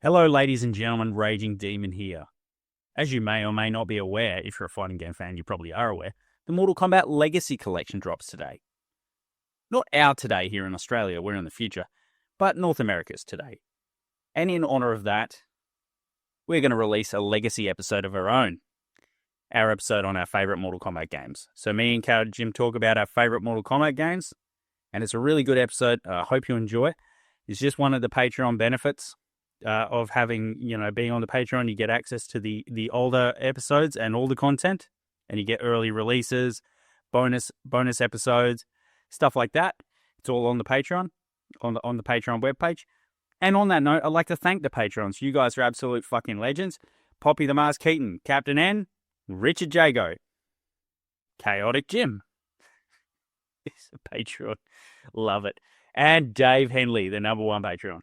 Hello, ladies and gentlemen, Raging Demon here. As you may or may not be aware, if you're a fighting game fan, you probably are aware, the Mortal Kombat Legacy Kollection drops today. Not our today here in Australia, we're in the future, but North America's today. And in honor of that, we're going to release a Legacy episode of our own. Our episode on our favourite Mortal Kombat games. So me and Cal Jim talk about our favourite Mortal Kombat games, and it's a really good episode. I hope you enjoy it. It's just one of the Patreon benefits of having, being on the Patreon. You get access to the older episodes and all the content, and you get early releases, bonus episodes, stuff like that. It's all on the Patreon, on the Patreon webpage. And on that note, I'd like to thank the Patrons. You guys are absolute fucking legends. Poppy the Mars Keaton, Captain N, Richard Jago, Chaotic Jim. He's a Patreon. Love it. And Dave Henley, the number one Patreon.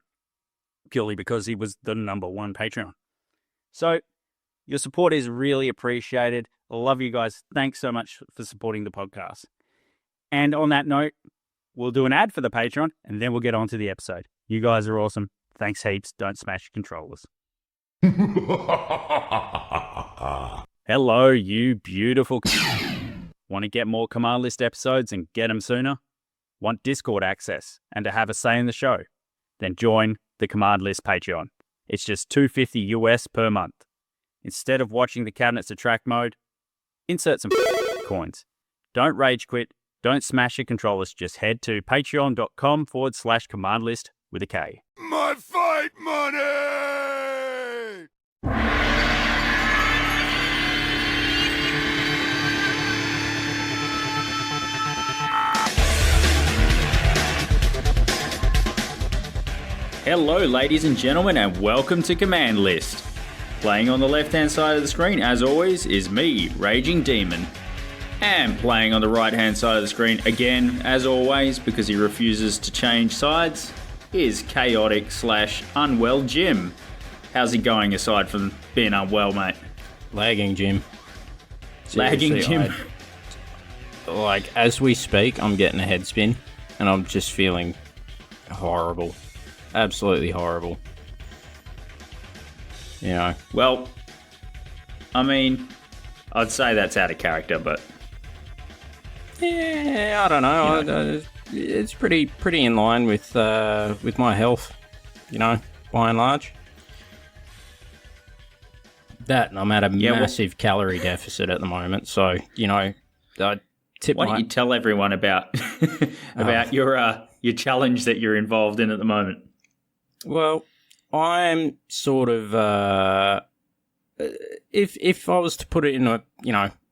Purely because he was the number one Patreon. So, your support is really appreciated. I love you guys. Thanks so much for supporting the podcast. And on that note, we'll do an ad for the Patreon, and then we'll get on to the episode. You guys are awesome. Thanks heaps. Don't smash your controllers. Hello, you beautiful... Want to get more Command List episodes and get them sooner? Want Discord access and to have a say in the show? Then join the Command List Patreon. It's just $2.50 US per month. Instead of watching the cabinets of track mode, insert some coins. Don't rage quit. Don't smash your controllers. Just head to patreon.com/command list with a K. My fight money! Hello, ladies and gentlemen, and welcome to Command List. Playing on the left-hand side of the screen, as always, is me, Raging Demon. And playing on the right-hand side of the screen, again, as always, because he refuses to change sides, is chaotic/unwell Jim. How's he going aside from being unwell, mate? Lagging, Jim. Lagging, Jim? As we speak, I'm getting a head spin, and I'm just feeling horrible. Absolutely horrible. Well, I mean, I'd say that's out of character, but... Yeah, I don't know. It's pretty in line with my health, by and large. That, and I'm at a massive calorie deficit at the moment, so, I tip Why don't you tell everyone about your challenge that you're involved in at the moment? Well, I'm sort of if I was to put it in a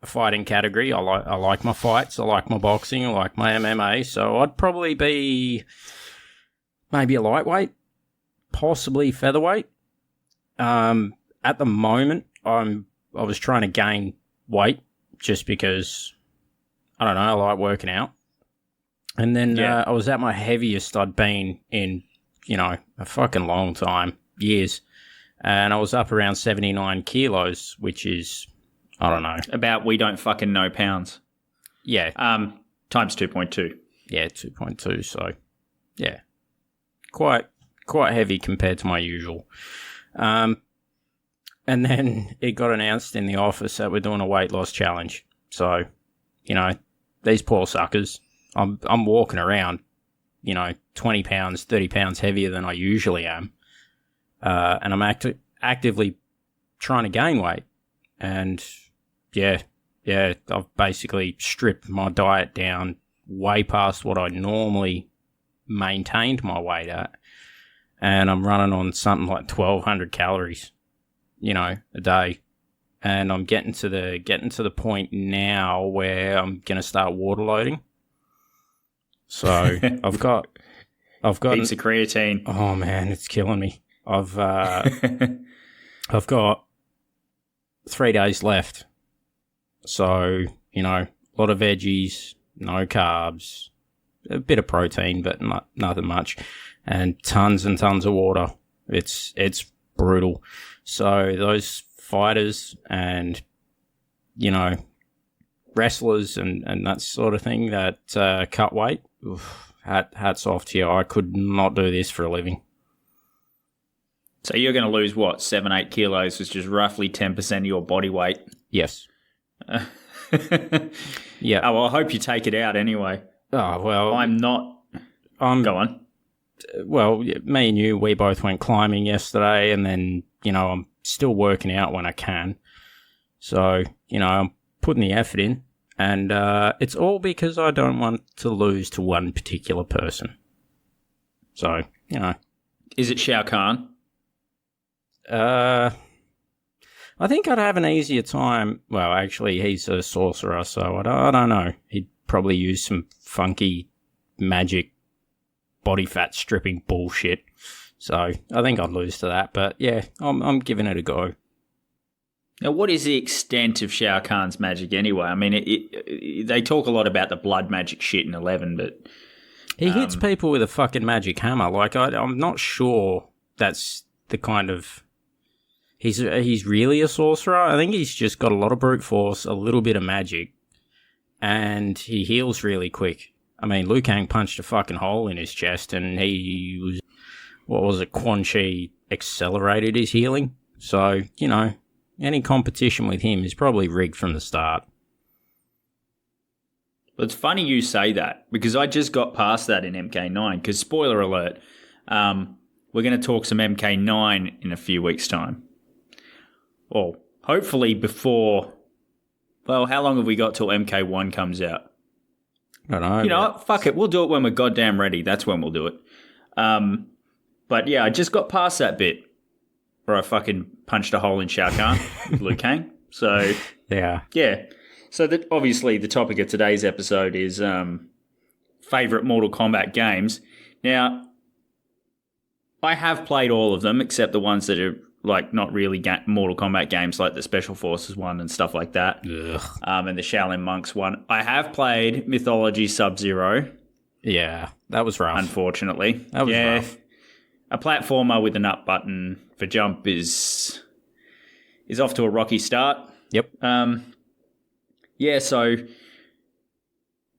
fighting category, I like my fights, I like my boxing, I like my MMA, so I'd probably be maybe a lightweight, possibly featherweight. At the moment, I was trying to gain weight just because I don't know, I like working out, and then I was at my heaviest I'd been in a fucking long time, years. And I was up around 79 kilos, which is, I don't know. About we don't fucking know pounds. Yeah. Times 2.2. Yeah, 2.2. So, yeah. Quite heavy compared to my usual. And then it got announced in the office that we're doing a weight loss challenge. So, these poor suckers, I'm walking around, 20 pounds, 30 pounds heavier than I usually am. And I'm actively trying to gain weight. And yeah, I've basically stripped my diet down way past what I normally maintained my weight at. And I'm running on something like 1,200 calories, a day. And I'm getting to the point now where I'm going to start water loading. So I've got heaps of creatine. Oh man, it's killing me. I've got 3 days left. So, a lot of veggies, no carbs, a bit of protein, but nothing much, and tons and tons of water. It's brutal. So those fighters and, wrestlers and that sort of thing that cut weight, hats off to you. I could not do this for a living. So you're going to lose, what, 7-8 kilos, which is roughly 10% of your body weight? Yes. Yeah. Oh, well, I hope you take it out anyway. Oh, well. I'm not. Go on. Well, me and you, we both went climbing yesterday, and then, I'm still working out when I can. So, I'm putting the effort in, and it's all because I don't want to lose to one particular person. So, Is it Shao Kahn? I think I'd have an easier time. Well, actually, he's a sorcerer, so I don't know. He'd probably use some funky magic body fat stripping bullshit. So I think I'd lose to that. But yeah, I'm giving it a go. Now, what is the extent of Shao Kahn's magic anyway? I mean, they talk a lot about the blood magic shit in 11, but he hits people with a fucking magic hammer. Like I'm not sure that's the kind of. He's really a sorcerer. I think he's just got a lot of brute force, a little bit of magic, and he heals really quick. I mean, Liu Kang punched a fucking hole in his chest, and he was, what was it, Quan Chi accelerated his healing. So, any competition with him is probably rigged from the start. Well, it's funny you say that, because I just got past that in MK9, because spoiler alert, we're going to talk some MK9 in a few weeks' time. Well, hopefully before, well, how long have we got till MK1 comes out? I don't know. You know what? Fuck it. We'll do it when we're goddamn ready. That's when we'll do it. But yeah, I just got past that bit where I fucking punched a hole in Shao Kahn with Liu Kang. So, yeah. So obviously the topic of today's episode is favourite Mortal Kombat games. Now, I have played all of them except the ones that are like not really Mortal Kombat games, like the Special Forces one and stuff like that. And the Shaolin Monks one. I have played Mythology Sub-Zero. Yeah, that was rough. Unfortunately. That was rough. A platformer with an up button for jump is off to a rocky start. Yep. So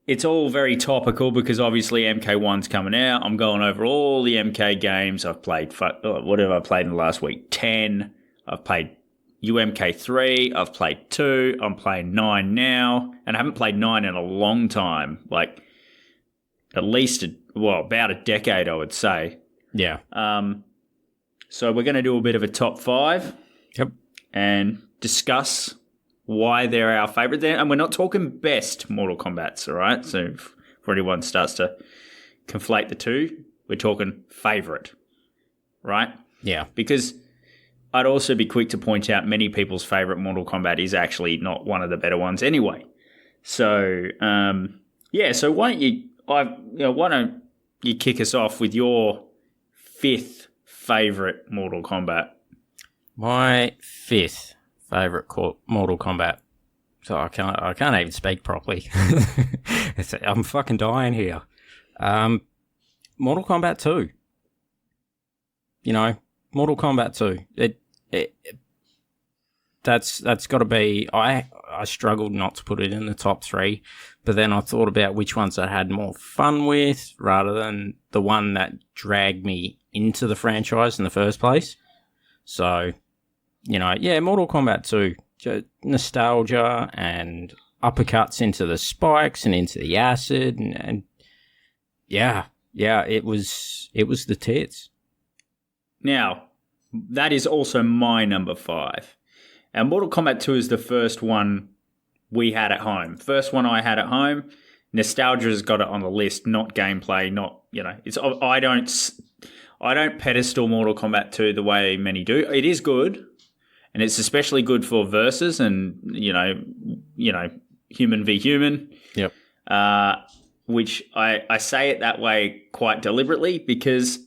it's all very topical because obviously MK1's coming out. I'm going over all the MK games. I've played, what have I played in the last week? 10. I've played UMK3. I've played 2. I'm playing 9 now. And I haven't played 9 in a long time. Like, at least, about a decade, I would say. Yeah. So we're going to do a bit of a top 5. Yep. And discuss why they're our favourite. And we're not talking best Mortal Kombats, all right? So if anyone starts to conflate the two, we're talking favourite, right? Yeah. Because I'd also be quick to point out many people's favourite Mortal Kombat is actually not one of the better ones anyway. So, so why don't you kick us off with your 5th favourite Mortal Kombat? My 5th favourite Mortal Kombat. So I can't even speak properly. I'm fucking dying here. Mortal Kombat 2. Mortal Kombat 2. That's got to be. I struggled not to put it in the top 3, but then I thought about which ones I had more fun with rather than the one that dragged me into the franchise in the first place. So, Mortal Kombat 2, nostalgia and uppercuts into the spikes and into the acid and it was the tits. Now, that is also my number 5. And Mortal Kombat 2 is the first one we had at home. First one I had at home. Nostalgia has got it on the list, not gameplay, not, it's I don't pedestal Mortal Kombat 2 the way many do. It is good. And it's especially good for versus and, human v human. Yep. Which I say it that way quite deliberately because,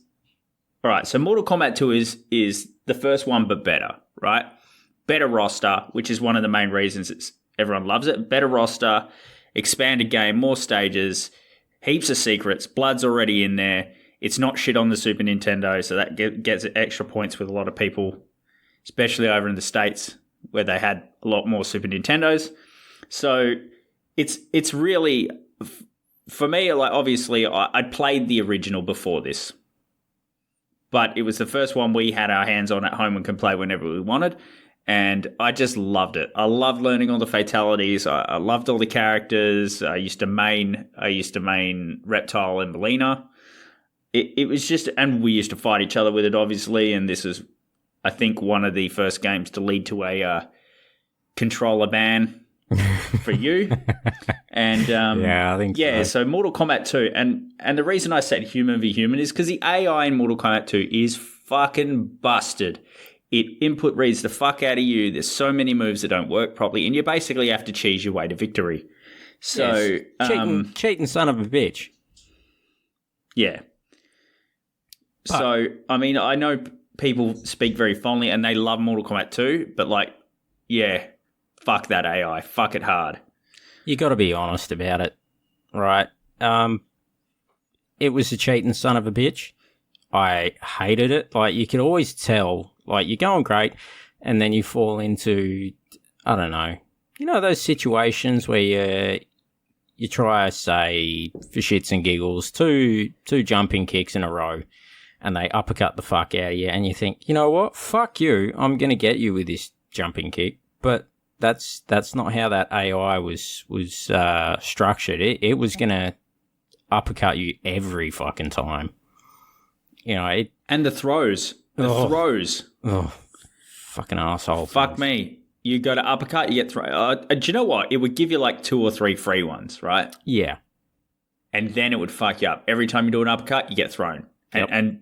all right, so Mortal Kombat 2 is the first one but better, right? Better roster, which is one of the main reasons everyone loves it. Better roster, expanded game, more stages, heaps of secrets, blood's already in there. It's not shit on the Super Nintendo, so that gets extra points with a lot of people, especially over in the States where they had a lot more Super Nintendos. So it's really, for me, like obviously I'd played the original before this. but it was the first one we had our hands on at home and could play whenever we wanted. And I just loved it. I loved learning all the fatalities. I loved all the characters. I used to main Reptile and Melina. It was just, and we used to fight each other with it, obviously. And this is, I think, one of the first games to lead to a controller ban for you. And yeah, I think so Mortal Kombat 2. And the reason I said human v human is because the AI in Mortal Kombat 2 is fucking busted. It input reads the fuck out of you. There's so many moves that don't work properly, and you basically have to cheese your way to victory. So yes. Cheating son of a bitch. Yeah. So, I mean, I know people speak very fondly and they love Mortal Kombat 2, but fuck that AI. Fuck it hard. You got to be honest about it, right? It was a cheating son of a bitch. I hated it. Like, you could always tell, like, you're going great, and then you fall into, I don't know, those situations where you try, say, for shits and giggles, two jumping kicks in a row, and they uppercut the fuck out of you, and you think, you know what, fuck you, I'm going to get you with this jumping kick. But that's not how that AI was structured. It was going to uppercut you every fucking time. And the throws. Throws. Oh, fucking asshole. Fuck things. me. You go to uppercut, you get thrown. Do you know what? It would give you like 2 or 3 free ones, right? Yeah. And then it would fuck you up. Every time you do an uppercut, you get thrown. Yep. And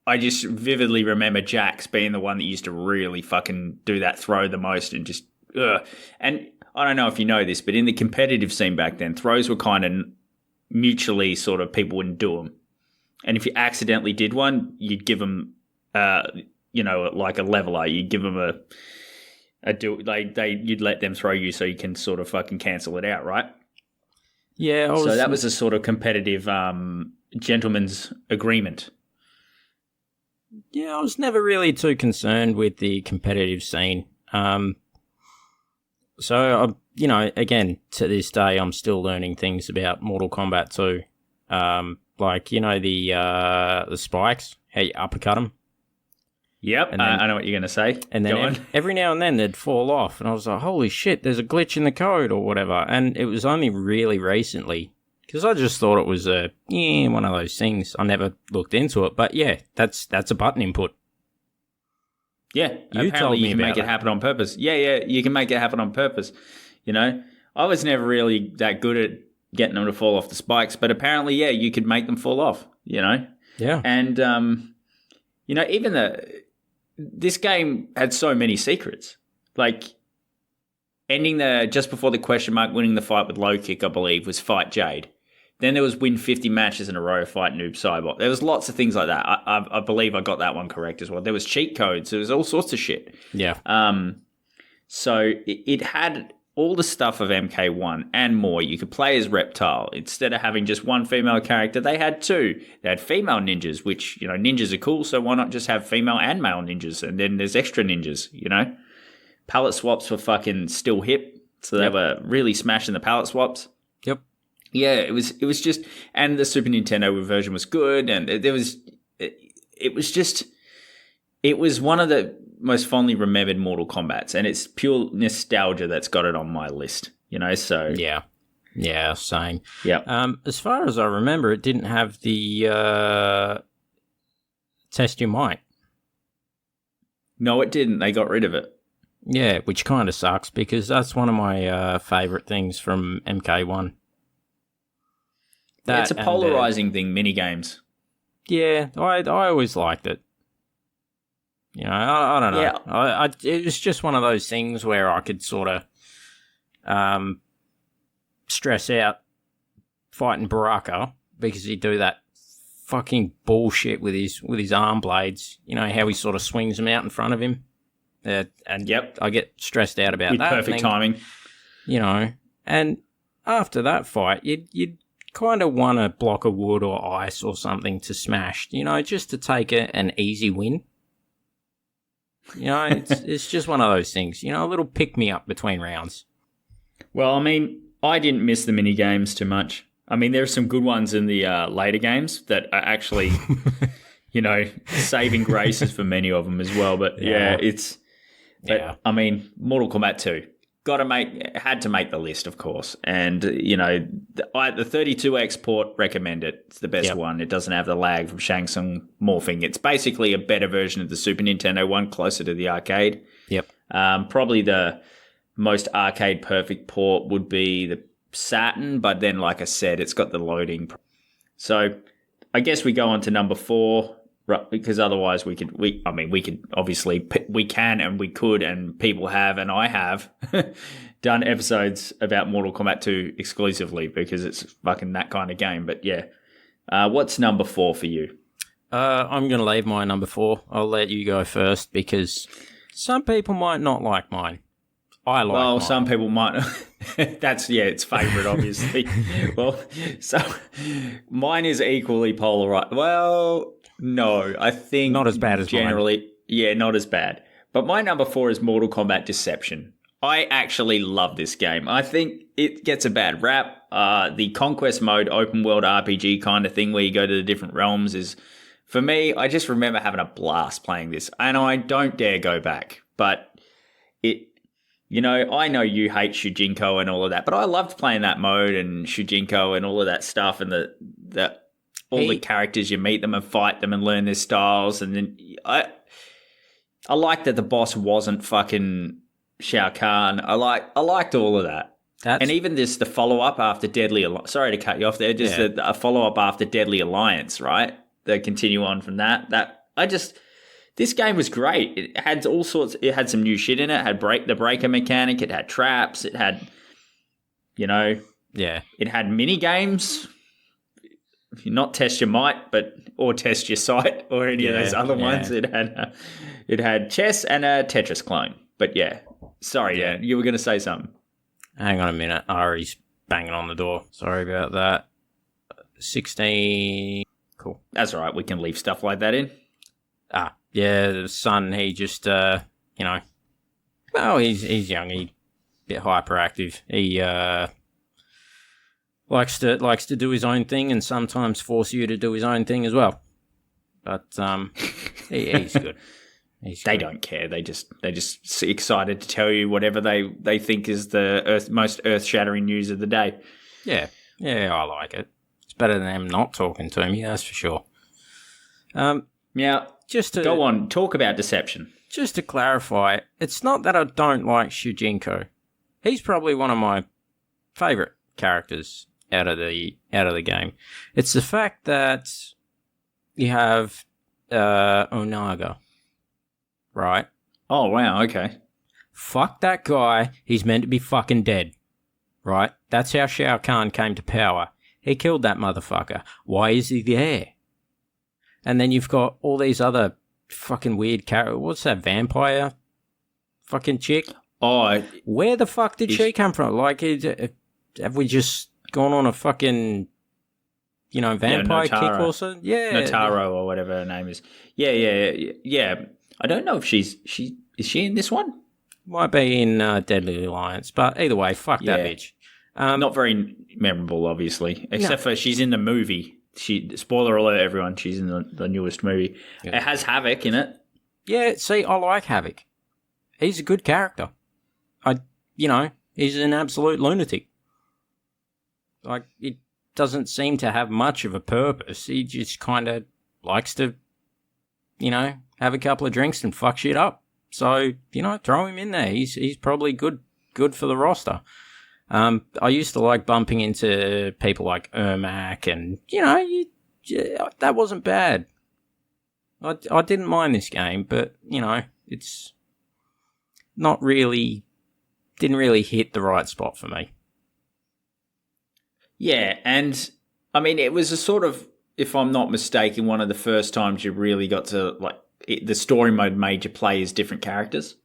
I just vividly remember Jax being the one that used to really fucking do that throw the most and just, ugh. And I don't know if you know this, but in the competitive scene back then, throws were kind of mutually sort of, people wouldn't do them. And if you accidentally did one, you'd give them, like a leveler. You'd give them you'd let them throw you so you can sort of fucking cancel it out, right? Yeah. So that was a sort of competitive gentleman's agreement. Yeah, I was never really too concerned with the competitive scene. So, again, to this day, I'm still learning things about Mortal Kombat 2. Like, the spikes, how you uppercut them. Yep, and then, I know what you're going to say. And then every now and then they'd fall off. And I was like, holy shit, there's a glitch in the code or whatever. And it was only really recently, because I just thought it was one of those things. I never looked into it. But yeah, that's a button input. Yeah, you told me you can make it happen on purpose. Yeah, you can make it happen on purpose. I was never really that good at getting them to fall off the spikes, but apparently, yeah, you could make them fall off, Yeah. And, even this game had so many secrets. Like, ending just before the question mark, winning the fight with low kick, I believe, was fight Jade. Then there was win 50 matches in a row, fight Noob Saibot. There was lots of things like that. I believe I got that one correct as well. There was cheat codes. There was all sorts of shit. Yeah. So it had all the stuff of MK1 and more. You could play as Reptile. Instead of having just one female character, they had 2. They had female ninjas, which, ninjas are cool, so why not just have female and male ninjas? And then there's extra ninjas, Palette swaps were fucking still hip, so they were really smashing the palette swaps. Yep. Yeah, it was just, and the Super Nintendo version was good, and it was one of the most fondly remembered Mortal Kombats, and it's pure nostalgia that's got it on my list, so. Yeah, same. Yeah. As far as I remember, it didn't have the Test Your Might. No, it didn't. They got rid of it. Yeah, which kind of sucks, because that's one of my favourite things from MK1. It's a polarizing thing, minigames. Yeah, I always liked it. I don't know. Yeah. It was just one of those things where I could sort of stress out fighting Baraka, because he'd do that fucking bullshit with his arm blades. How he sort of swings them out in front of him. And yep. I get stressed out about with that. Perfect timing. And after that fight, you'd kind of want a block of wood or ice or something to smash, just to take an easy win. It's just one of those things, a little pick-me-up between rounds. Well, I mean, I didn't miss the mini games too much. I mean, there are some good ones in the later games that are actually saving graces for many of them as well. But I mean, Mortal Kombat 2 had to make the list, of course. And the 32X port, recommend it. It's the best one. It doesn't have the lag from Shang Tsung morphing. It's basically a better version of the Super Nintendo one, closer to the arcade. Yep. Probably the most arcade perfect port would be the Saturn, but then, like I said, it's got the loading. So I guess we go on to number 4, because otherwise we could obviously, we can and we could, and people have, and I have done episodes about Mortal Kombat 2 exclusively because it's fucking that kind of game. But yeah, what's number 4 for you? I'm going to leave my number 4. I'll let you go first because some people might not like mine. I like mine. Some people might. It's favourite, obviously. Well, so mine is equally polarized. Well, no, I think not as bad as generally. Mine. Yeah, not as bad. But my number 4 is Mortal Kombat Deception. I actually love this game. I think it gets a bad rap. The Conquest mode, open world RPG kind of thing where you go to the different realms is, for me, I just remember having a blast playing this. And I don't dare go back. But I know you hate Shujinko and all of that, but I loved playing that mode and Shujinko and all of that stuff, and the characters, you meet them and fight them and learn their styles. And then I like that the boss wasn't fucking Shao Kahn. I liked all of that. And even the follow-up after Deadly Alliance. Sorry to cut you off there. Just a follow-up after Deadly Alliance, right? They continue on from that. This game was great. It had all sorts. It had some new shit in it. It had the breaker mechanic. It had traps. It had, it had mini games. Not test your might, or test your sight, or any of those other ones. It had chess and a Tetris clone. But sorry, you were going to say something. Hang on a minute. Ari's banging on the door. Sorry about that. 16. Cool. That's all right. We can leave stuff like that in. Yeah, the son, he just, he's young, he's a bit hyperactive. He likes to do his own thing and sometimes force you to do his own thing as well. But he's good. They don't care. They just excited to tell you whatever they think is the most earth-shattering news of the day. Yeah, I like it. It's better than them not talking to me, that's for sure. Just to go on, talk about Deception. Just to clarify, it's not that I don't like Shujinko. He's probably one of my favourite characters out of the game. It's the fact that you have Onaga, right? Oh wow, okay. Fuck that guy. He's meant to be fucking dead, right? That's how Shao Kahn came to power. He killed that motherfucker. Why is he there? And then you've got all these other fucking weird characters. What's that vampire fucking chick? Oh, where the fuck did she come from? Like, have we just gone on a fucking, vampire kick or something? Yeah, Notaro or whatever her name is. Yeah. I don't know if is she in this one? Might be in Deadly Alliance, but either way, fuck that bitch. Not very memorable, obviously, except for she's in the movie. Spoiler alert, everyone, she's in the newest movie. Yeah. It has Havoc in it. Yeah, see, I like Havoc. He's a good character. He's an absolute lunatic. Like, it doesn't seem to have much of a purpose. He just kind of likes to, have a couple of drinks and fuck shit up. So, throw him in there. He's probably good for the roster. I used to like bumping into people like Ermac and, that wasn't bad. I didn't mind this game, but, it's not really, didn't really hit the right spot for me. Yeah, and, I mean, it was a sort of, if I'm not mistaken, one of the first times you really got to, the story mode made you play as different characters.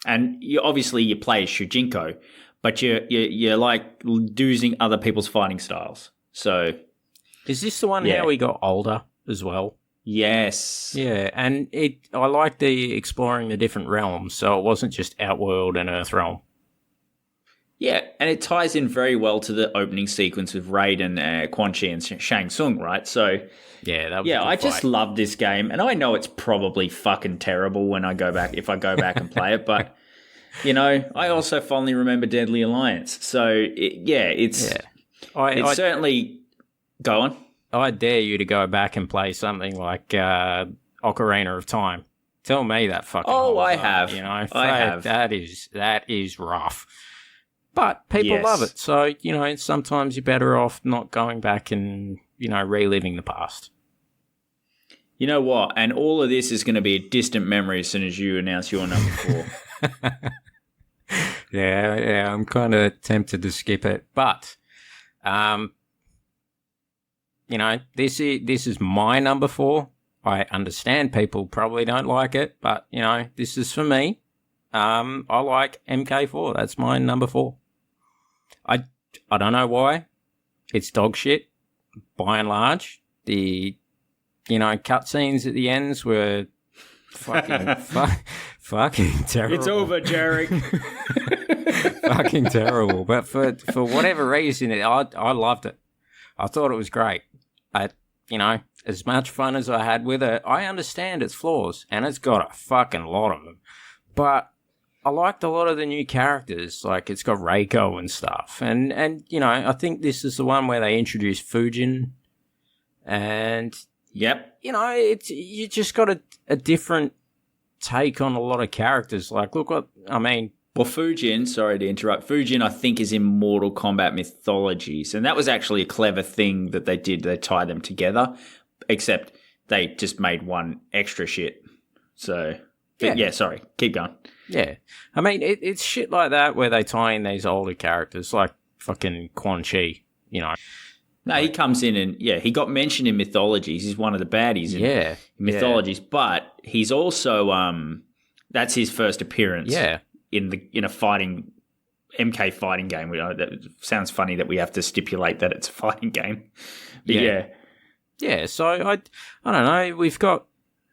And you play as Shujinko, but you're like doozing other people's fighting styles. So, is this the one how he got older as well? Yes. Yeah, and I like the exploring the different realms, so it wasn't just Outworld and Earthrealm. Yeah, and it ties in very well to the opening sequence with Raiden, Quan Chi, and Shang Tsung, right? So, Yeah, that was a good I fight. just love this game, and I know it's probably fucking terrible when I go back, if I go back and play it, but, I also fondly remember Deadly Alliance. So, it's certainly... Go on. I dare you to go back and play something like Ocarina of Time. Tell me that fucking. Oh, holds I up, have. I have. That is rough. But people love it, so sometimes you're better off not going back and reliving the past. You know what? And all of this is going to be a distant memory as soon as you announce your number 4. Yeah, I'm kind of tempted to skip it, but this is my number 4. I understand people probably don't like it, but, this is for me. I like MK4. That's my number 4. I don't know why. It's dog shit, by and large. The, cutscenes at the ends were fucking, fucking terrible. It's over, Jarek. Fucking terrible. But for whatever reason, I loved it. I thought it was great. As much fun as I had with it, I understand its flaws, and it's got a fucking lot of them. But I liked a lot of the new characters, like it's got Reiko and stuff. And I think this is the one where they introduced Fujin. And, yep. you just got a different take on a lot of characters. Like, look what, I mean... Well, Fujin, sorry to interrupt, Fujin I think is in Mortal Kombat mythologies, and that was actually a clever thing that they did. They tied them together, except they just made one extra shit. So, sorry, keep going. Yeah. I mean, it's shit like that where they tie in these older characters, like fucking Quan Chi, No, he comes in and, he got mentioned in mythologies. He's one of the baddies in mythologies, but he's also, that's his first appearance. Yeah. In a fighting MK fighting game. That sounds funny that we have to stipulate that it's a fighting game. But yeah. So I don't know. We've got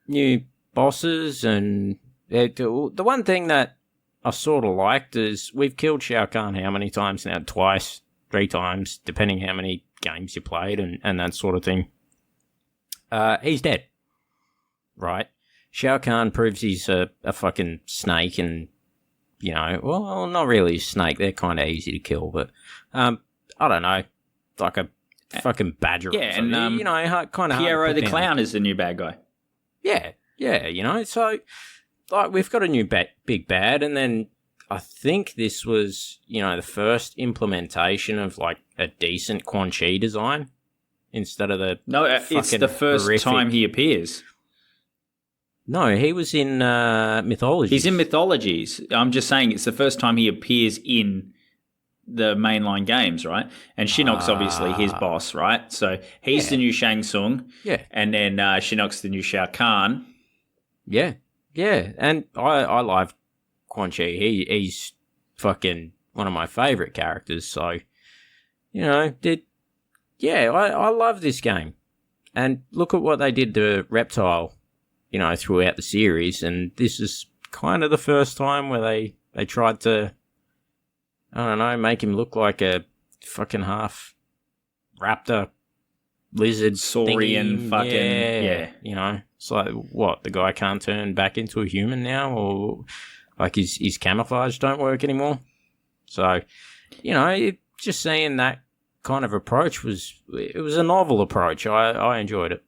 new bosses, and the one thing that I sort of liked is we've killed Shao Kahn how many times now? Twice, 3 times, depending how many games you played and that sort of thing. He's dead, right? Shao Kahn proves he's a fucking snake, and well, not really a snake. They're kind of easy to kill, but I don't know, like a fucking badger. Yeah, and kind of Piero the Clown is the new bad guy. Yeah, so like we've got a new big bad, and then I think this was the first implementation of like a decent Quan Chi design instead of the it's the first horrific... time he appears. No, he was in Mythologies. He's in Mythologies. I'm just saying it's the first time he appears in the mainline games, right? And Shinnok's obviously his boss, right? So he's the new Shang Tsung. Yeah. And then Shinnok's the new Shao Kahn. Yeah. And I love Quan Chi. He's fucking one of my favourite characters. So, I love this game. And look at what they did to Reptile, throughout the series, and this is kind of the first time where they tried to, I don't know, make him look like a fucking half raptor, lizard, saurian, fucking it's like, what, the guy can't turn back into a human now, or like his camouflage don't work anymore. So, just seeing that kind of approach was a novel approach. I enjoyed it.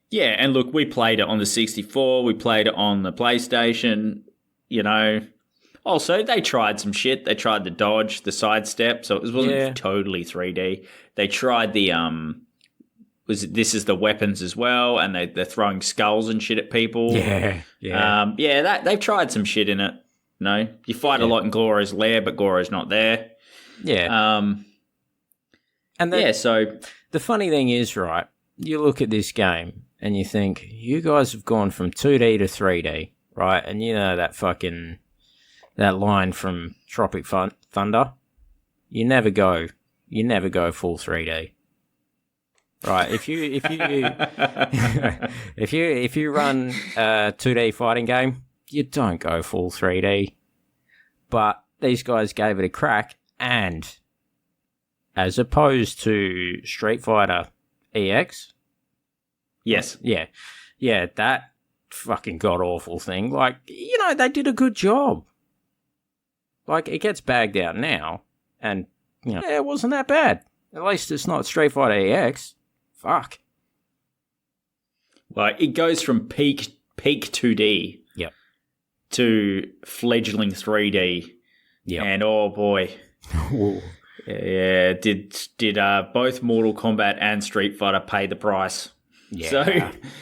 Yeah, and look, we played it on the 64, we played it on the PlayStation, Also, they tried some shit. They tried the dodge, the sidestep, so it wasn't totally 3D. They tried the, this is the weapons as well, and they're throwing skulls and shit at people. Yeah. They've tried some shit in it. You fight a lot in Goro's lair, but Goro's not there. Yeah. And so... The funny thing is, right, you look at this game, and you think, you guys have gone from 2D to 3D, right? And that line from Tropic Thunder, you never go full 3D. Right, if you if you run a 2D fighting game, you don't go full 3D. But these guys gave it a crack, and as opposed to Street Fighter EX, Yes. yeah, that fucking god-awful thing, like, they did a good job. Like, it gets bagged out now, and, it wasn't that bad. At least it's not Street Fighter EX. Fuck. Well, it goes from peak 2D Yep. to fledgling 3D. Yep. And oh boy. Yeah, did both Mortal Kombat and Street Fighter pay the price? Yeah. So,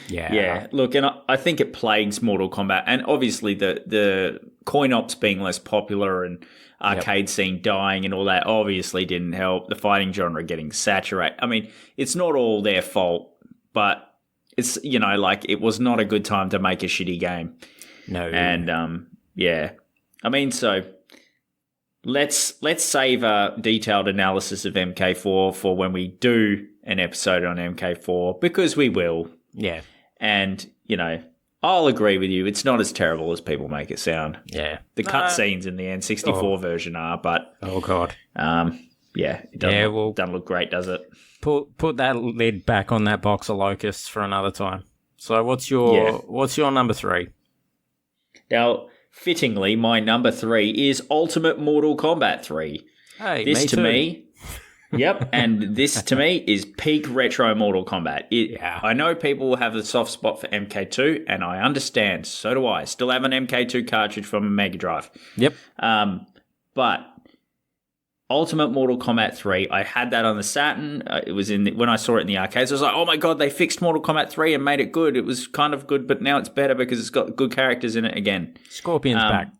yeah. yeah. Look, and I think it plagues Mortal Kombat, and obviously the coin ops being less popular and arcade scene dying and all that obviously didn't help. The fighting genre getting saturated. I mean, it's not all their fault, but it's it was not a good time to make a shitty game. No. And yeah, I mean, so. Let's save a detailed analysis of MK4 for when we do an episode on MK4, because we will. Yeah. And, I'll agree with you. It's not as terrible as people make it sound. Yeah. The cutscenes in the N64 version are, but... Oh, God. Yeah, it doesn't look great, does it? Put that lid back on that box of locusts for another time. So what's your number 3? Now... Fittingly, my number 3 is Ultimate Mortal Kombat 3. Hey, this me to too. me, yep, and this to me is peak retro Mortal Kombat. I know people have a soft spot for MK2, and I understand. So do I. Still have an MK2 cartridge from a Mega Drive. Yep. But Ultimate Mortal Kombat 3, I had that on the Saturn. It was when I saw it in the arcades, I was like, oh my god, they fixed Mortal Kombat 3 and made it good. It was kind of good, but now it's better because it's got good characters in it again. Scorpion's back.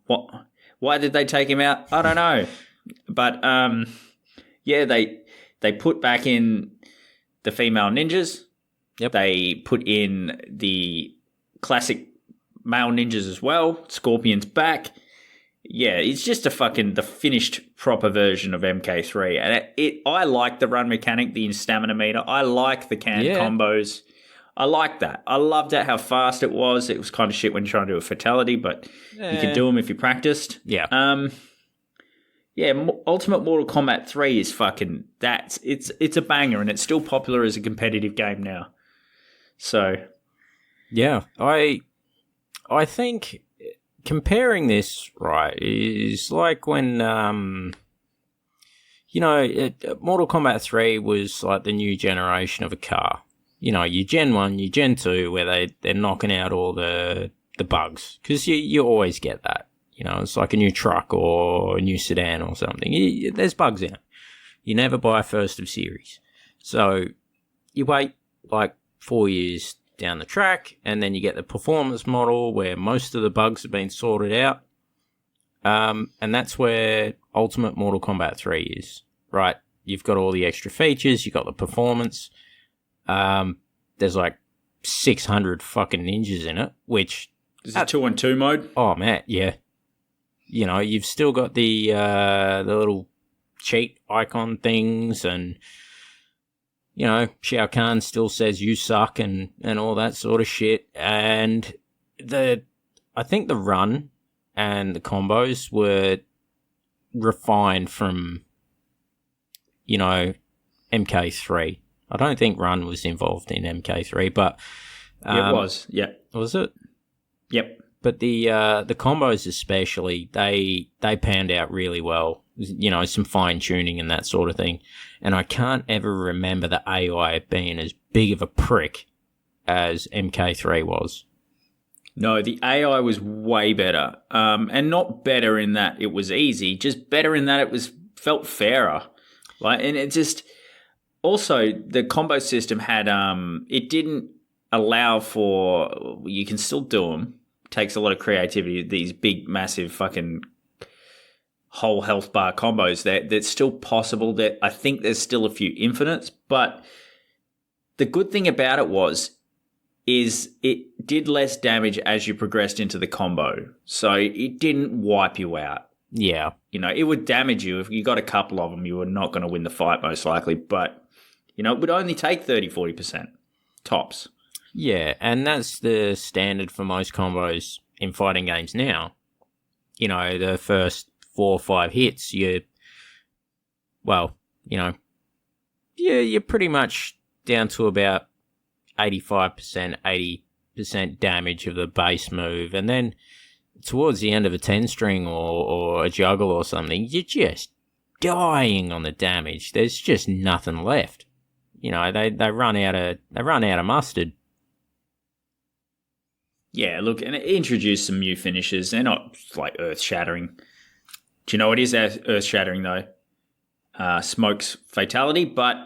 Why did they take him out? I don't know. But yeah, they put back in the female ninjas. Yep. They put in the classic male ninjas as well. Scorpion's back. Yeah, it's just the finished proper version of MK3. And I like the run mechanic, the stamina meter. I like the canned combos. I like that. I loved it, how fast it was. It was kind of shit when you're trying to do a fatality, but you could do them if you practiced. Yeah. Yeah, Ultimate Mortal Kombat 3 is it's a banger, and it's still popular as a competitive game now. So. Yeah, I think... Comparing this, right, is like when, Mortal Kombat 3 was like the new generation of a car. Your Gen 1, your Gen 2, where they're knocking out all the bugs. Because you always get that. It's like a new truck or a new sedan or something. There's bugs in it. You never buy first of series. So you wait like 4 years down the track, and then you get the performance model where most of the bugs have been sorted out. And that's where Ultimate Mortal Kombat 3 is, right? You've got all the extra features, you've got the performance. There's like 600 fucking ninjas in it, which... Is it 2-on-2 mode? Oh, man, yeah. You've still got the little cheat icon things, and... Shao Kahn still says you suck and all that sort of shit. And I think the run and the combos were refined from, MK3. I don't think run was involved in MK3, but... it was, yeah. Was it? Yep. But the combos especially, they panned out really well. Some fine tuning and that sort of thing. And I can't ever remember the AI being as big of a prick as MK3 was. No, the AI was way better. And not better in that it was easy, just better in that it felt fairer. And it just... Also, the combo system had... it didn't allow for... You can still do them. Takes a lot of creativity. These big, massive fucking... whole health bar combos that's still possible. That I think there's still a few infinites, but the good thing about it is it did less damage as you progressed into the combo, so it didn't wipe you out. Yeah, it would damage you if you got a couple of them. You were not going to win the fight most likely, but it would only take 30-40% tops. Yeah, and that's the standard for most combos in fighting games now. The first 4 or 5 hits, you're pretty much down to about 85%, 80% damage of the base move. And then towards the end of a 10-string or a juggle or something, you're just dying on the damage. There's just nothing left. They run out of mustard. Yeah, look, and it introduced some new finishes. They're not like earth-shattering. Do you know what is earth-shattering, though? Smoke's fatality, but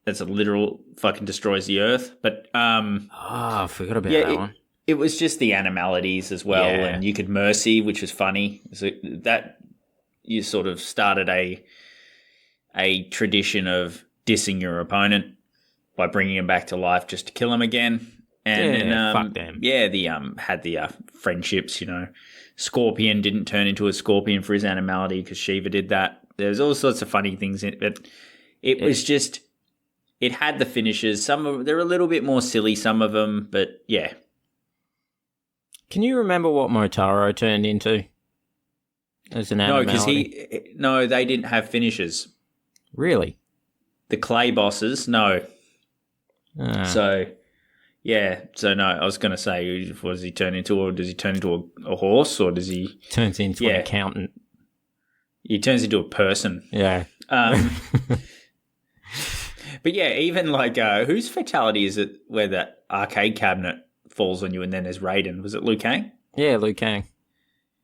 that's a literal fucking destroys the earth. But I forgot about that one. It was just the animalities as well, and you could mercy, which was funny. So that you sort of started a tradition of dissing your opponent by bringing him back to life just to kill him again. And fuck them. Yeah, had the friendships. Scorpion didn't turn into a scorpion for his animality because Shiva did that. There's all sorts of funny things in it, but it was just, it had the finishes. Some of they're a little bit more silly, some of them, but yeah. Can you remember what Motaro turned into as an animality? No, they didn't have finishes. Really? The clay bosses, no. So, yeah. So, no, I was going to say, what does he turn into? Or does he turn into a horse? Or does he... Turns into an accountant. He turns into a person. Yeah. But yeah, even like, whose fatality is it where that arcade cabinet falls on you and then there's Raiden? Was it Liu Kang? Yeah, Liu Kang.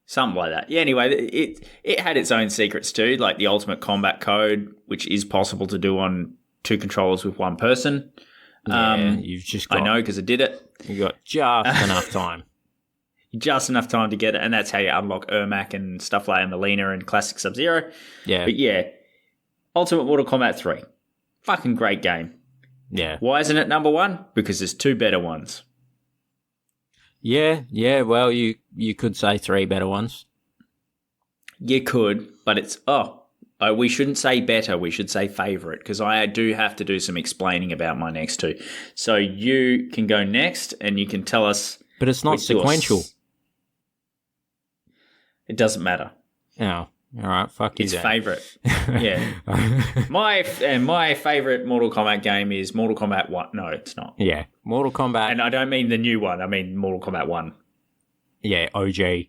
Something like that. Yeah, anyway, it had its own secrets too, like the ultimate combat code, which is possible to do on 2 controllers with 1 person. Yeah, you've just got... I know because I did it. You got just enough time. Just enough time to get it, and that's how you unlock Ermac and stuff like Melina and Classic Sub-Zero. Yeah. But yeah, Ultimate Mortal Kombat 3. Fucking great game. Yeah. Why isn't it number 1? Because there's 2 better ones. Yeah, well, you could say 3 better ones. You could, but it's... we shouldn't say better, we should say favourite, because I do have to do some explaining about my next 2. So you can go next, and you can tell us... But it's not sequential. It doesn't matter. Oh, all right, fuck you. It's favourite. Yeah. My favourite Mortal Kombat game is Mortal Kombat 1. No, it's not. Yeah, Mortal Kombat. And I don't mean the new one. I mean Mortal Kombat 1. Yeah, OG. Yeah.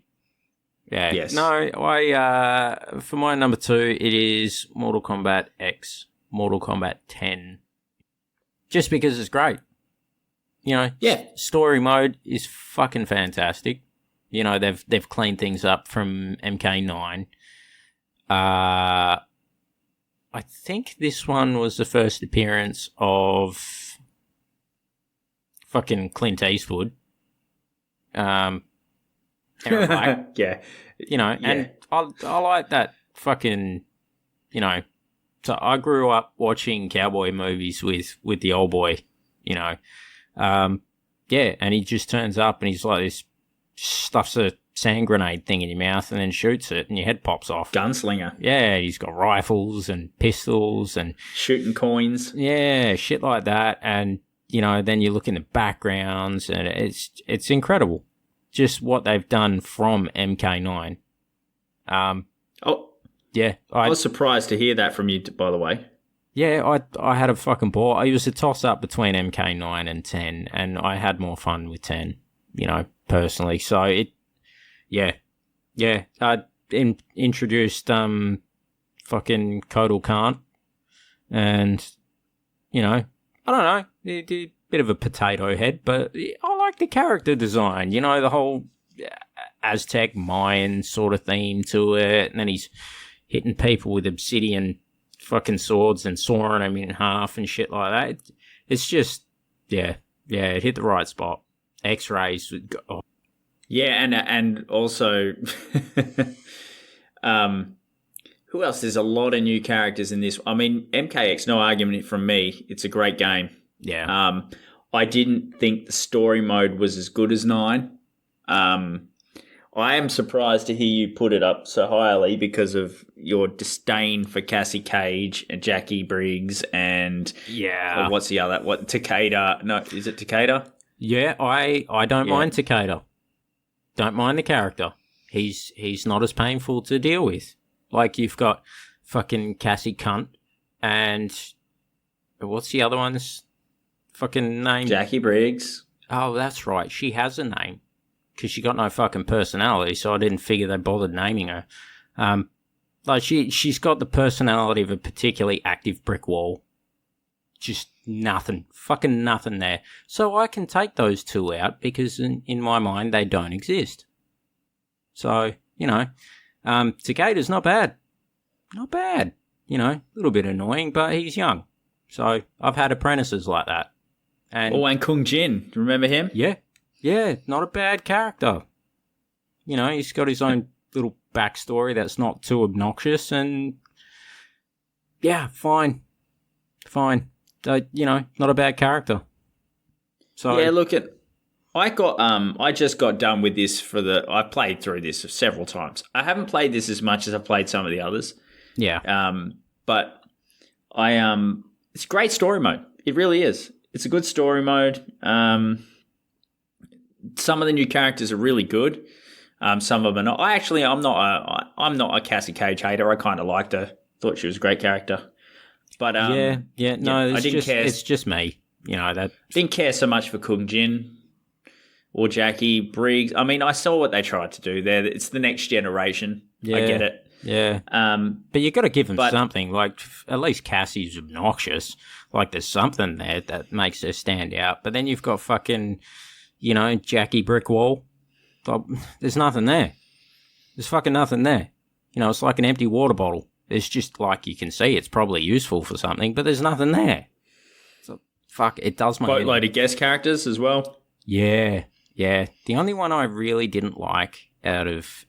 Yes. No, I for my number 2, it is Mortal Kombat X, Mortal Kombat 10. Just because it's great. Yeah. Story mode is fucking fantastic. They've cleaned things up from MK9. I think this one was the first appearance of fucking Clint Eastwood. Aaron Black. Yeah. And I like that fucking, so I grew up watching cowboy movies with the old boy, and he just turns up and he's like this, stuffs a sand grenade thing in your mouth and then shoots it and your head pops off. Gunslinger. Yeah, he's got rifles and pistols and... shooting coins. Yeah, shit like that. And, then you look in the backgrounds and it's incredible. Just what they've done from MK9. Yeah. I was surprised to hear that from you, by the way. Yeah, I had a fucking ball. It was a toss-up between MK9 and 10, and I had more fun with 10, personally. So I introduced fucking Kotal Khan, and I don't know, a bit of a potato head, but I like the character design. The whole Aztec Mayan sort of theme to it, and then he's hitting people with obsidian fucking swords and sawing them in half and shit like that. It's just it hit the right spot. X-rays. Oh. Yeah, and also, who else? There's a lot of new characters in this. I mean, MKX, no argument from me. It's a great game. Yeah. I didn't think the story mode was as good as 9. I am surprised to hear you put it up so highly because of your disdain for Cassie Cage and Jackie Briggs and what's the other? Takeda? No, is it Takeda? Yeah, I don't mind Takeda. Don't mind the character. He's not as painful to deal with. Like, you've got fucking Cassie Cunt and what's the other one's fucking name? Jackie Briggs. Oh, that's right. She has a name because she got no fucking personality, so I didn't figure they bothered naming her. Like, she's got the personality of a particularly active brick wall. Just nothing. Fucking nothing there. So I can take those two out because in my mind they don't exist. So, you know, Takeda's not bad. Not bad. You know, a little bit annoying, but he's young. So I've had apprentices like that. And Kung Jin. Remember him? Yeah. Yeah, not a bad character. You know, he's got his own little backstory that's not too obnoxious, and yeah, fine. You know, not a bad character. So yeah, look I just got done with this I've played through this several times. I haven't played this as much as I've played some of the others. Yeah. But it's a great story mode. It really is. It's a good story mode. Some of the new characters are really good. Some of them are not. I'm not a Cassie Cage hater. I kind of liked her. Thought she was a great character. But no, I didn't care. It's just me. You know, that didn't care so much for Kung Jin or Jackie Briggs. I mean, I saw what they tried to do there. It's the next generation. Yeah, I get it. Yeah. But you got to give them something. Like, at least Cassie's obnoxious. Like, there's something there that makes her stand out. But then you've got fucking, you know, Jackie Brickwall. There's nothing there. There's fucking nothing there. You know, it's like an empty water bottle. It's just, like, you can see it's probably useful for something, but there's nothing there. So, fuck, it does my boatload of guest characters as well. Yeah. The only one I really didn't like out of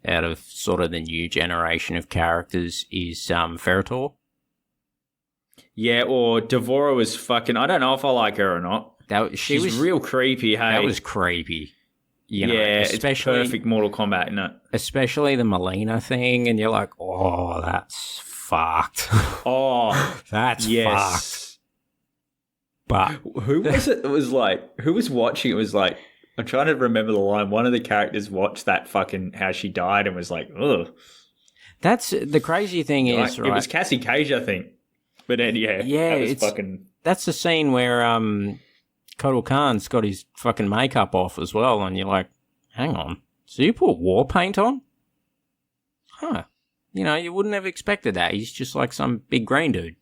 sort of the new generation of characters is Ferritor. Yeah, or Devora was fucking... I don't know if I like her or not. She's real creepy, hey? That was creepy. You know, yeah, it's perfect Mortal Kombat, isn't it? Especially the Melina thing, and you're like, oh, that's fucked. Oh, that's fucked. But who was it? It was like, who was watching? It was like, I'm trying to remember the line. One of the characters watched that fucking how she died and was like, ugh. That's the crazy thing is, right? It was Cassie Cage, I think. But then, yeah, it's fucking. That's the scene where Kotal Khan's got his fucking makeup off as well, and you're like, hang on, so you put war paint on? Huh. You know, you wouldn't have expected that. He's just like some big green dude.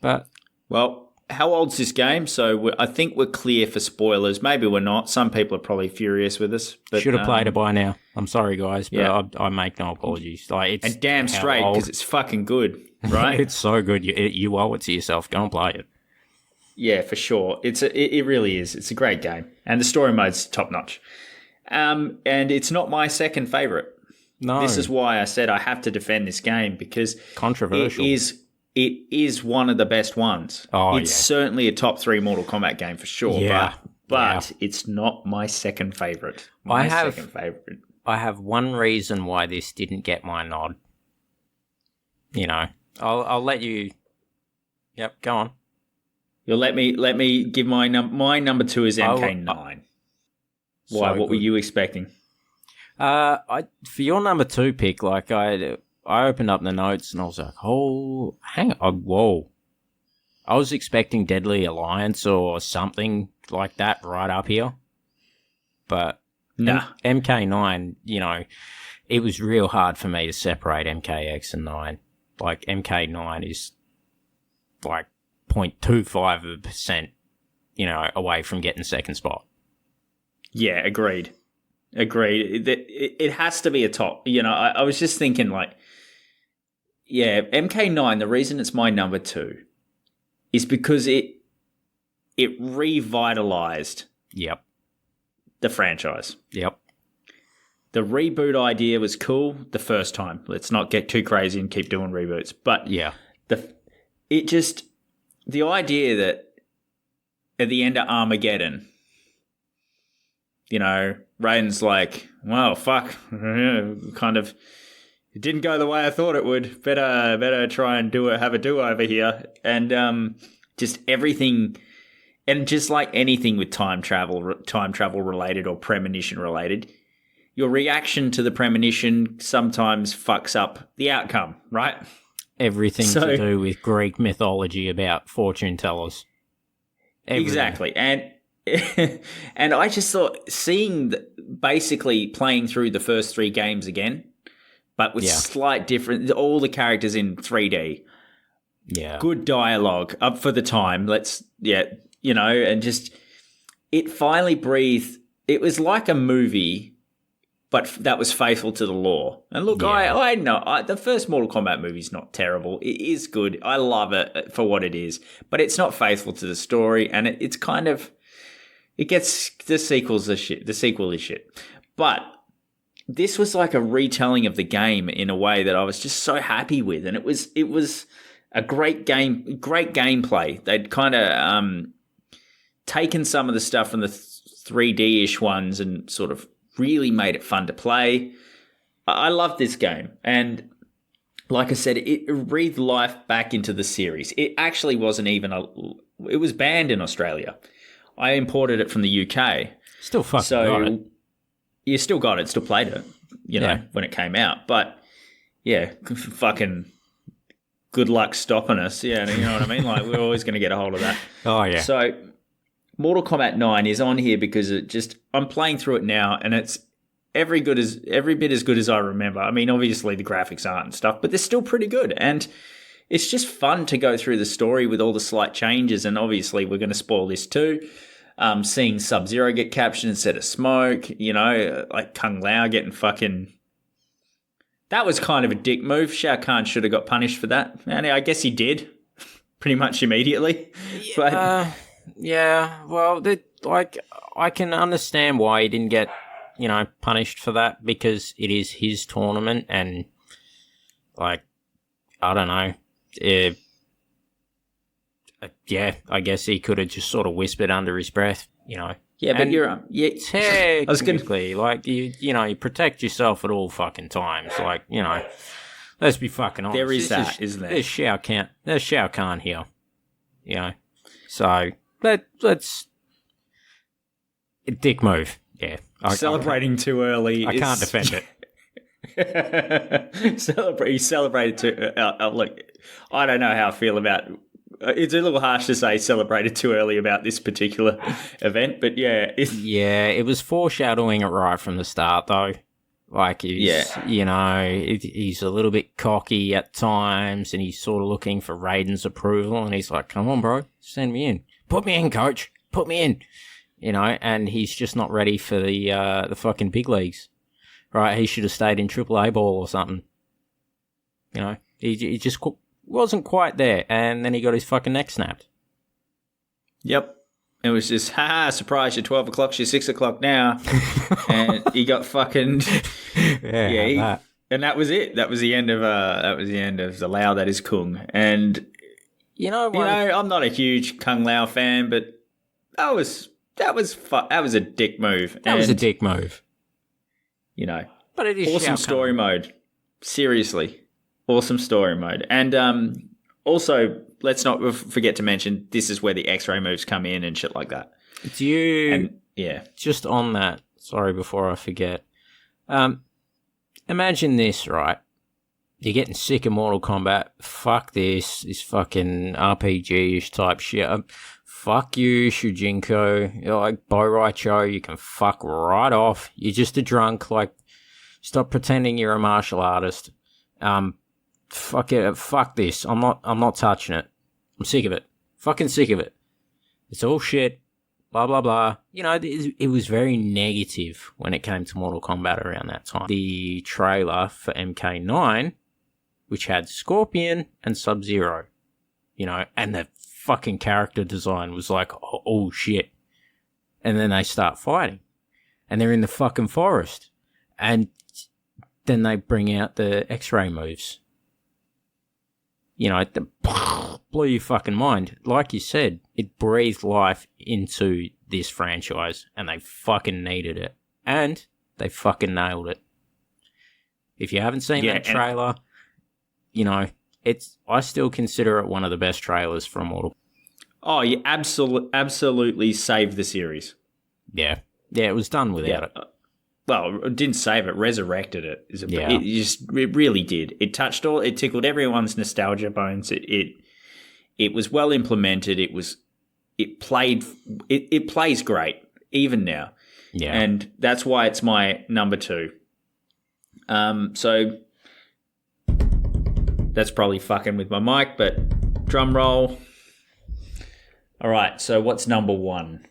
But well, how old's this game? So I think we're clear for spoilers. Maybe we're not. Some people are probably furious with us. But, should have played it by now. I'm sorry, guys, but I make no apologies. Like, it's and damn straight, because it's fucking good, right? It's so good. You owe it to yourself. Go and play it. Yeah, for sure. It really is. It's a great game. And the story mode's top notch. And it's not my second favourite. No. This is why I said I have to defend this game, because controversial. It is one of the best ones. Oh, it's certainly a top 3 Mortal Kombat game for sure. Yeah. But it's not my second favourite. Second favourite. I have one reason why this didn't get my nod. You know, I'll let you. Yep, go on. You'll let me give my number 2 is MK9. Why? What were you expecting? For your number 2 pick, like I opened up the notes and I was like, oh, hang on, whoa. I was expecting Deadly Alliance or something like that right up here. But nah. MK9, you know, it was real hard for me to separate MKX and 9. Like, MK9 is like 0.25%, you know, away from getting second spot. Yeah, agreed. It has to be a top. You know, I was just thinking, like, yeah, MK9, the reason it's my number 2 is because it revitalized the franchise. Yep. The reboot idea was cool the first time. Let's not get too crazy and keep doing reboots. But yeah, the idea that at the end of Armageddon, you know, Raiden's like, well, fuck, kind of, it didn't go the way I thought it would. Better try and have a do-over here. And just everything, and just like anything with time travel related or premonition related, your reaction to the premonition sometimes fucks up the outcome, right? Everything to do with Greek mythology about fortune tellers. Everything. Exactly. And I just thought basically playing through the first 3 games again, but with slight different, all the characters in 3D. Yeah. Good dialogue up for the time. And just, it finally breathed. It was like a movie, but that was faithful to the lore. And look, I know the first Mortal Kombat movie is not terrible. It is good. I love it for what it is, but it's not faithful to the story. And it's kind of, it gets, the sequel is shit. But this was like a retelling of the game in a way that I was just so happy with. And it was a great gameplay. They'd kind of taken some of the stuff from the 3D-ish ones and sort of really made it fun to play. I love this game. And like I said, it breathed life back into the series. It actually wasn't even it was banned in Australia. I imported it from the UK. Still fucking got it. You still got it, still played it, when it came out. But, yeah, fucking good luck stopping us. Yeah, you know what I mean? Like, we're always going to get a hold of that. Oh, yeah. So, Mortal Kombat 9 is on here because I'm playing through it now, and it's every bit as good as I remember. I mean, obviously the graphics aren't and stuff, but they're still pretty good. And it's just fun to go through the story with all the slight changes. And obviously we're going to spoil this too. Seeing Sub-Zero get captured instead of Smoke, like Kung Lao getting fucking... That was kind of a dick move. Shao Kahn should have got punished for that. And I guess he did, pretty much immediately. But yeah, well, I can understand why he didn't get, punished for that, because it is his tournament, and, I don't know. I guess he could have just sort of whispered under his breath, Yeah, but technically, you protect yourself at all fucking times. Let's be fucking honest. There is that, isn't there? There's Shao Kahn here, So let's dick move. Yeah, celebrating too early. I can't defend it. He celebrated too. Look, I don't know how I feel about. It's a little harsh to say celebrated too early about this particular event, but yeah. It was foreshadowing it right from the start, though. He's a little bit cocky at times, and he's sort of looking for Raiden's approval, and he's like, come on, bro, send me in. Put me in, coach. Put me in. And he's just not ready for the fucking big leagues. Right? He should have stayed in AAA ball or something. He just wasn't quite there, and then he got his fucking neck snapped. Yep. It was just, surprise, you're 12 o'clock, you're 6 o'clock now. And he got fucking... and that was it. That was the end of the Lao that is Kung. And, I'm not a huge Kung Lao fan, but that was a dick move. That was a dick move. But it is awesome story mode. Seriously. Awesome story mode. And also, let's not forget to mention, this is where the X-ray moves come in and shit like that. Just on that, sorry, before I forget. Imagine this, right? You're getting sick of Mortal Kombat. Fuck this fucking RPG-ish type shit. Fuck you, Shujinko. You're like Bo Raicho, you can fuck right off. You're just a drunk. Stop pretending you're a martial artist. Fuck it. Fuck this. I'm not touching it. I'm sick of it. Fucking sick of it. It's all shit. Blah, blah, blah. It was very negative when it came to Mortal Kombat around that time. The trailer for MK9, which had Scorpion and Sub-Zero, and the fucking character design was like, oh shit. And then they start fighting. And they're in the fucking forest. And then they bring out the X-ray moves. It blew your fucking mind. Like you said, it breathed life into this franchise, and they fucking needed it. And they fucking nailed it. If you haven't seen that trailer, I still consider it one of the best trailers for Mortal. Oh, you absolutely saved the series. Yeah. Yeah, it was done without it. well, it didn't save it, resurrected it. Yeah. It really did. It tickled everyone's nostalgia bones. It was well implemented. It plays great even now. Yeah. And that's why it's my number 2. So that's probably fucking with my mic, but drum roll. All right, so what's number 1?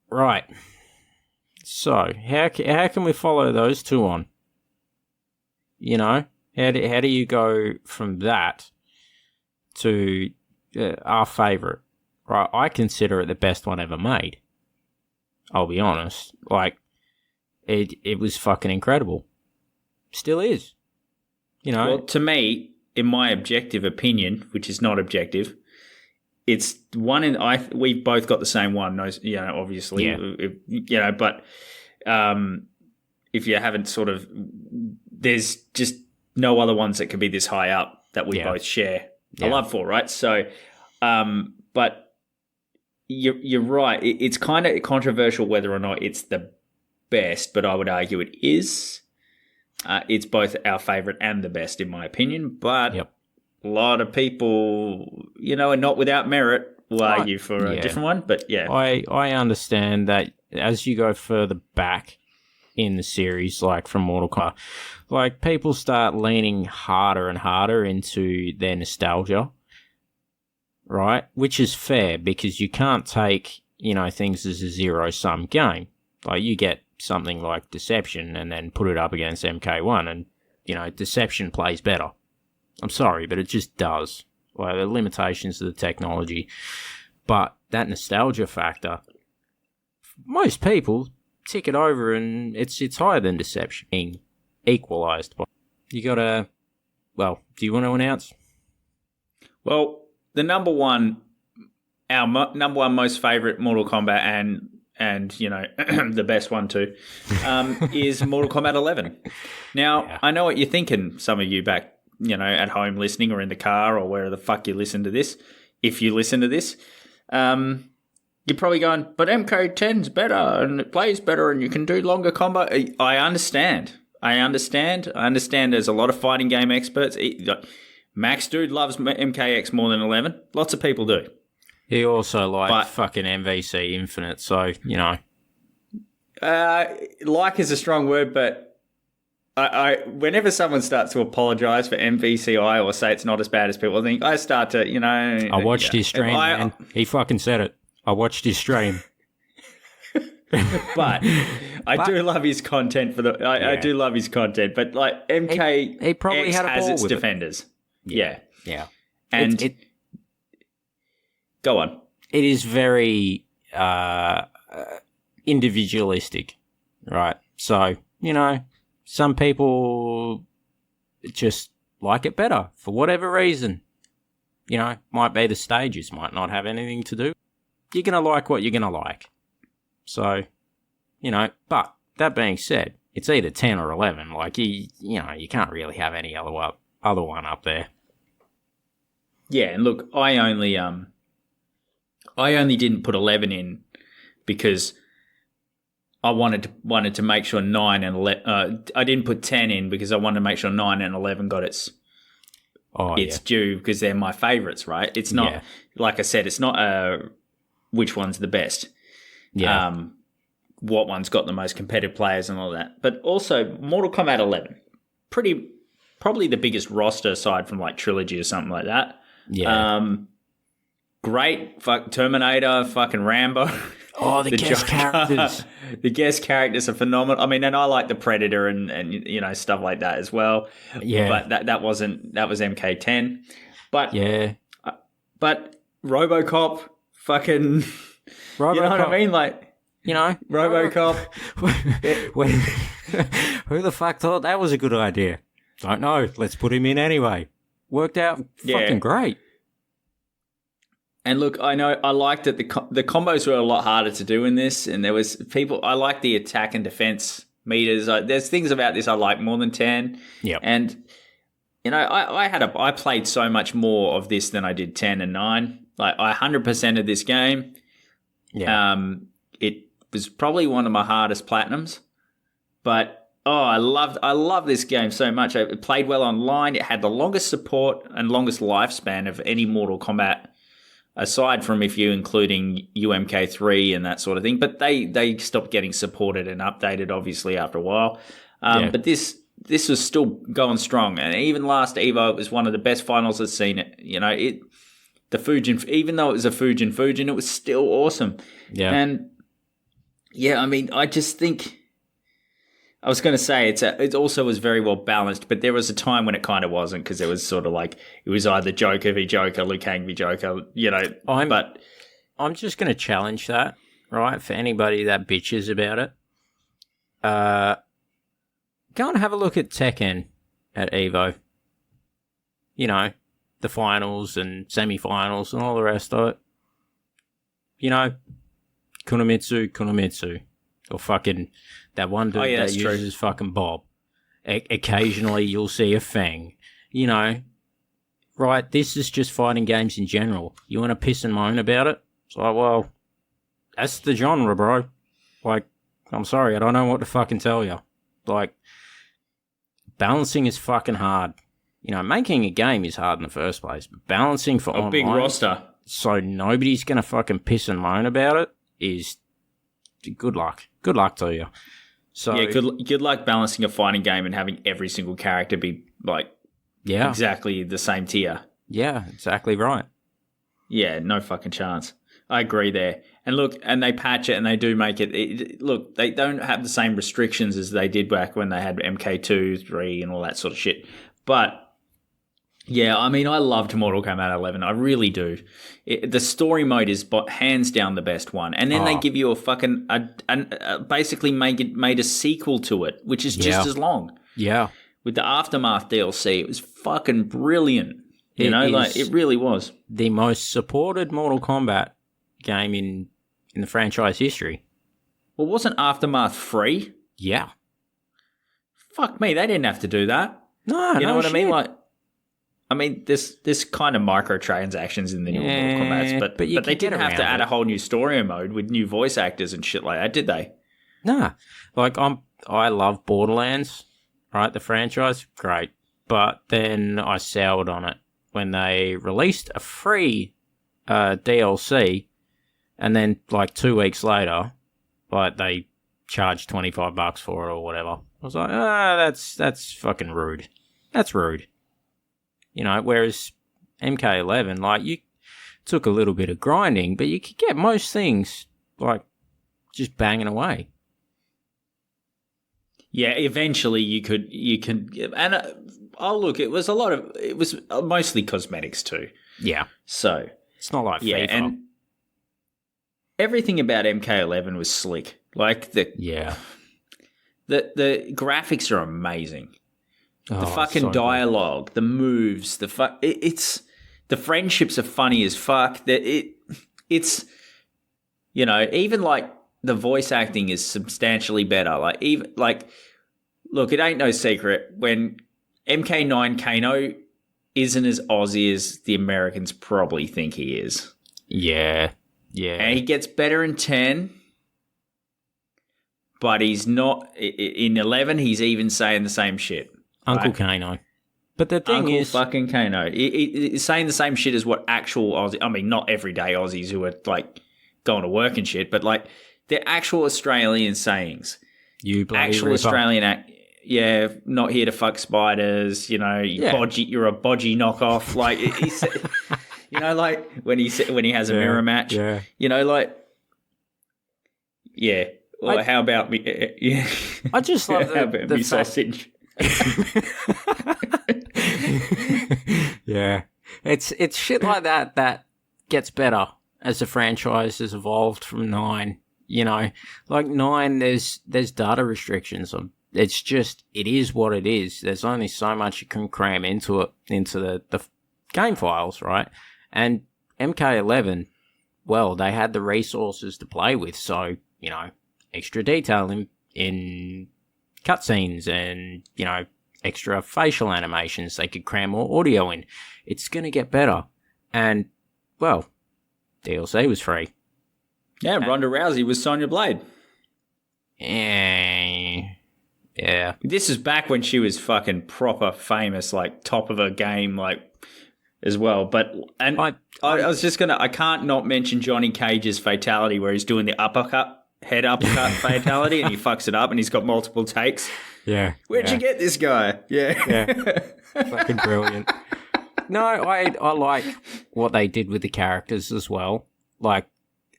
Right. So how can we follow those two on? You know, how do you go from that to our favorite? Right, I consider it the best one ever made. I'll be honest. Like, it was fucking incredible. Still is. You know. Well, to me, in my objective opinion, which is not objective, it's one in we've both got the same one. You know, obviously, you know, but if you haven't sort of, there's just no other ones that could be this high up that we both share a love for, right? So, but you're right. It's kind of controversial whether or not it's the best, but I would argue it is. It's both our favorite and the best, in my opinion. But a lot of people, you know, are not without merit. Will argue for a different one, but yeah, I understand that as you go further back in the series, like from Mortal Kombat, like people start leaning harder and harder into their nostalgia. Right, which is fair because you can't take, you know, things as a zero-sum game. Like you get something like Deception and then put it up against MK1 and, you know, Deception plays better. I'm sorry, but it just does. Like the limitations of the technology. But that nostalgia factor, most people tick it over and it's higher than Deception being equalised. You gotta, well, do you want to announce? Well, the number one, our number one most favourite Mortal Kombat and you know, the best one too, is Mortal Kombat 11. Now, I know what you're thinking, some of you back, you know, at home listening or in the car or where the fuck you listen to this, if you listen to this. You're probably going, but MK10's better and it plays better and you can do longer combat. I understand. There's a lot of fighting game experts. Max Dude loves MKX more than 11. Lots of people do. He also likes fucking MVC Infinite, so, you know. Like is a strong word, but I whenever someone starts to apologise for MVCI or say it's not as bad as people think, I start to, you know. I watched his stream, man. He fucking said it. I watched his stream. But I do love his content I do love his content, but like MK he probably had a has ball its with defenders. Yeah. And go on. It is very individualistic, right? So, you know, some people just like it better for whatever reason. You know, might be the stages, might not have anything to do. You're going to like what you're going to like. So, you know, but that being said, it's either 10 or 11. Like, you know, you can't really have any other one up there. Yeah, and look, I only didn't put 11 in because I wanted to make sure 9 and 11. I didn't put 10 in because I wanted to make sure 9 and 11 got its due because they're my favourites, right? It's not like I said, it's not which one's the best. Yeah. What one's got the most competitive players and all that. But also Mortal Kombat 11, probably the biggest roster aside from like Trilogy or something like that. Yeah. Great. Terminator, fucking Rambo. Oh, the guest characters. The guest characters are phenomenal. I mean, and I like the Predator and you know, stuff like that as well. Yeah. But that was MK10. But yeah. But RoboCop, fucking RoboCop. You know what I mean? Like, you know, RoboCop. Who the fuck thought that was a good idea? Don't know. Let's put him in anyway. Worked out fucking great. And look, I know I liked that the combos were a lot harder to do in this, and there was people. I like the attack and defense meters. There's things about this I like more than 10. Yeah. And you know, I played so much more of this than I did 10 and 9. Like I 100% of this game. Yeah. it was probably one of my hardest platinums. But I love this game so much. It played well online. It had the longest support and longest lifespan of any Mortal Kombat, aside from if you including UMK3 and that sort of thing. But they stopped getting supported and updated, obviously, after a while. But this was still going strong. And even last Evo, it was one of the best finals I've seen. The Fujin, even though it was a Fujin, it was still awesome. Yeah. And yeah, I mean, I just think I was going to say it also was very well balanced, but there was a time when it kind of wasn't, because it was sort of like it was either Joker v Joker, Liu Kang v Joker, I'm just going to challenge that, right? For anybody that bitches about it, go and have a look at Tekken at Evo. The finals and semi-finals and all the rest of it. Kunomitsu. Or fucking that one dude that uses fucking Bob. Occasionally you'll see a Fang. Right, this is just fighting games in general. You want to piss and moan about it? It's like, well, that's the genre, bro. Like, I'm sorry, I don't know what to fucking tell you. Like, balancing is fucking hard. Making a game is hard in the first place, but balancing for online, big roster, so nobody's gonna fucking piss and moan about it, is good luck. Good luck to you. So yeah, good luck balancing a fighting game and having every single character be like exactly the same tier. Yeah, exactly right. Yeah, no fucking chance. I agree there. And look, and they patch it and they do make it. Look, they don't have the same restrictions as they did back when they had MK2, 3, and all that sort of shit. But yeah, I mean, I loved Mortal Kombat 11. I really do. The story mode is hands down the best one. And then they give you a fucking basically made a sequel to it, which is just as long. Yeah. With the Aftermath DLC, it was fucking brilliant. It really was. The most supported Mortal Kombat game in the franchise history. Well, wasn't Aftermath free? Yeah. Fuck me, they didn't have to do that. No, you know what shit. I mean? Like, there's kind of microtransactions in the new Mortal Kombat, but they didn't have to add a whole new story mode with new voice actors and shit like that, did they? Nah. Like, I love Borderlands, right? The franchise, great. But then I soured on it when they released a free DLC, and then like 2 weeks later, like they charged $25 for it or whatever. I was like, that's fucking rude. That's rude. Whereas MK11, like, you took a little bit of grinding, but you could get most things, like, just banging away. Yeah, eventually you can, and look, it was mostly cosmetics too. Yeah. So it's not like FIFA. And everything about MK11 was slick. Like the graphics are amazing. The fucking so dialogue, the moves, it's the friendships are funny as fuck. It's even like the voice acting is substantially better. Look, it ain't no secret when MK9 Kano isn't as Aussie as the Americans probably think he is. Yeah. And he gets better in 10, but he's not in 11. He's even saying the same shit. Uncle Kano. But the thing is, fucking Kano. He's saying the same shit as what actual Aussie. I mean, not everyday Aussies who are like going to work and shit, but like they're actual Australian sayings. You actual Australian not here to fuck spiders. You're a bodgy knockoff. Like he said, like when he has a mirror match. Yeah. Well, how about me? Yeah. I just love how about me sausage. Yeah, it's shit like that gets better as the franchise has evolved from 9. Like 9, there's data restrictions. It is what it is. There's only so much you can cram into the game files, right? And MK11, well, they had the resources to play with, so extra detail in cutscenes and, extra facial animations. They could cram more audio in. It's going to get better. And, well, DLC was free. Yeah, Ronda Rousey was Sonya Blade. Yeah. This is back when she was fucking proper famous, like top of her game, like as well. But I was just gonna, I can't not mention Johnny Cage's fatality where he's doing the head uppercut fatality, and he fucks it up, and he's got multiple takes. Yeah. Where'd you get this guy? Yeah. Fucking brilliant. No, I like what they did with the characters as well. Like,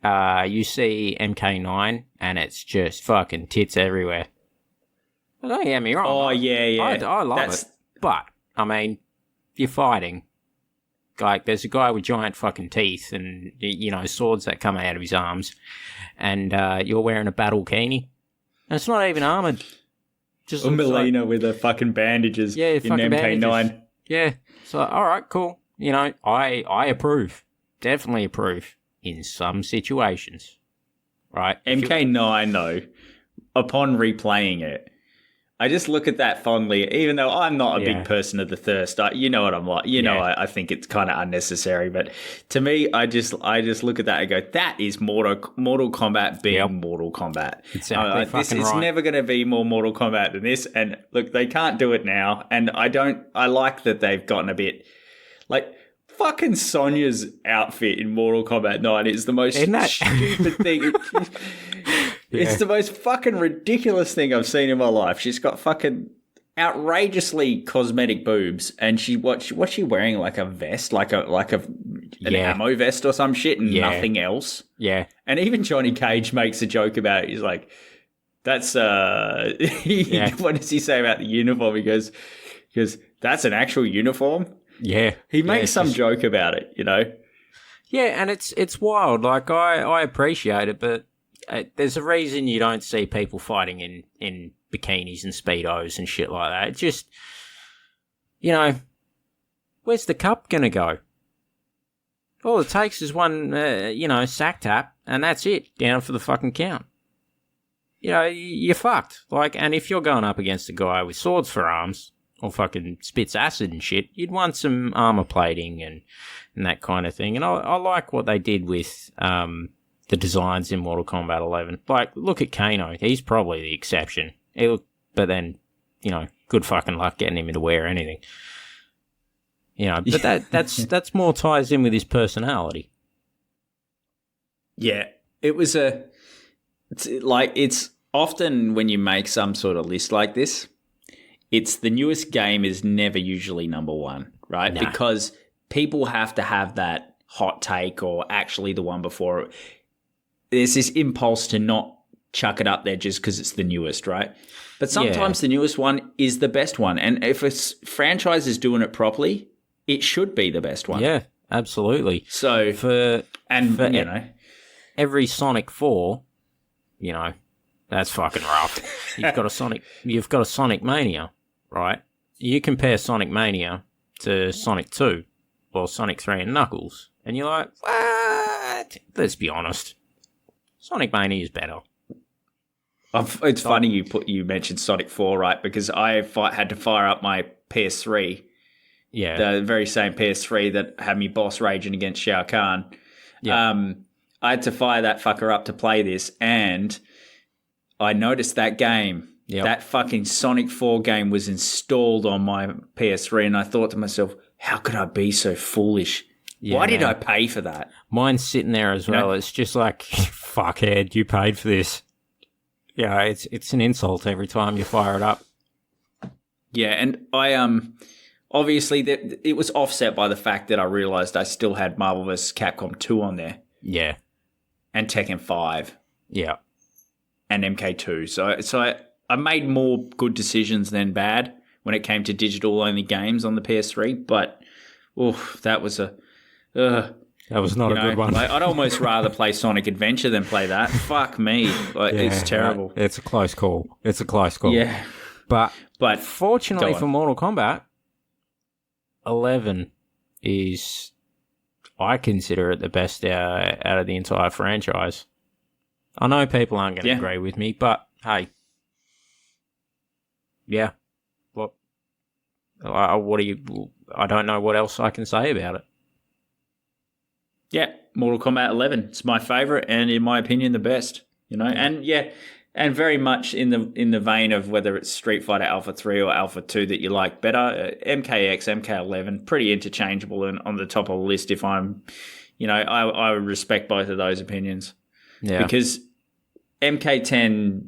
you see MK9 and it's just fucking tits everywhere. Don't get me wrong. Oh, yeah. I love it. But, I mean, you're fighting. Like, there's a guy with giant fucking teeth and, you know, swords that come out of his arms. And you're wearing a battle bikini. And it's not even armoured. Just Melina with the fucking bandages in fucking MK9. Bandages. Yeah. So, all right, cool. You know, I approve. Definitely approve in some situations. Right? MK9, though, upon replaying it, I just look at that fondly, even though I'm not a big person of the thirst. You know what I'm like. You know, I think it's kind of unnecessary. But to me, I just look at that and go, that is Mortal Kombat being Mortal Kombat. Exactly. It's never going to be more Mortal Kombat than this. And look, they can't do it now. And I like that they've gotten a bit like fucking Sonya's outfit in Mortal Kombat 9 is the most stupid thing. It's the most fucking ridiculous thing I've seen in my life. She's got fucking outrageously cosmetic boobs, and what's she wearing? Like a vest, like an ammo vest or some shit, and nothing else. Yeah. And even Johnny Cage makes a joke about it. He's like, "That's what does he say about the uniform?" He goes, "That's an actual uniform." Yeah. He makes some joke about it, you know. Yeah, and it's wild. Like I appreciate it, but there's a reason you don't see people fighting in bikinis and Speedos and shit like that. It's just, you know, where's the cup going to go? All it takes is one, sack tap, and that's it, down for the fucking count. You know, you're fucked. Like, and if you're going up against a guy with swords for arms, or fucking spits acid and shit, you'd want some armor plating and that kind of thing. And I like what they did with the designs in Mortal Kombat 11. Like, look at Kano. He's probably the exception. But then, you know, good fucking luck getting him to wear anything. You know, but that's more ties in with his personality. Yeah, it's often when you make some sort of list like this, it's the newest game is never usually number one, right? Nah. Because people have to have that hot take or actually the one before it. There's this impulse to not chuck it up there just because it's the newest, right? But sometimes the newest one is the best one. And if a franchise is doing it properly, it should be the best one. Yeah, absolutely. So, for you know, every Sonic 4, you know, that's fucking rough. You've got a Sonic Mania, right? You compare Sonic Mania to Sonic 2 or Sonic 3 and Knuckles, and you're like, what? Let's be honest. Sonic Mania is better. It's funny you mentioned Sonic 4, right? Because I had to fire up my PS3. Yeah. The very same PS3 that had me boss raging against Shao Kahn. Yeah. I had to fire that fucker up to play this, and I noticed that game, that fucking Sonic 4 game was installed on my PS3, and I thought to myself, how could I be so foolish? Yeah, Why did I pay for that? Mine's sitting there as well. It's just like, fuckhead, you paid for this. Yeah, it's an insult every time you fire it up. Yeah, and I obviously it was offset by the fact that I realized I still had Marvel vs. Capcom 2 on there. Yeah. And Tekken 5. Yeah. And MK2. So I made more good decisions than bad when it came to digital-only games on the PS3, but that was that was not a good one. Like, I'd almost rather play Sonic Adventure than play that. Fuck me. It's terrible. It's a close call. Yeah. But fortunately for Mortal Kombat, 11 is, I consider it the best out of the entire franchise. I know people aren't going to agree with me, but hey. Yeah. I don't know what else I can say about it. Yeah, Mortal Kombat 11. It's my favorite, and in my opinion, the best. And very much in the vein of whether it's Street Fighter Alpha 3 or Alpha 2 that you like better. MKX, MK11, pretty interchangeable and on the top of the list. If I'm, I respect both of those opinions. Yeah, because MK10,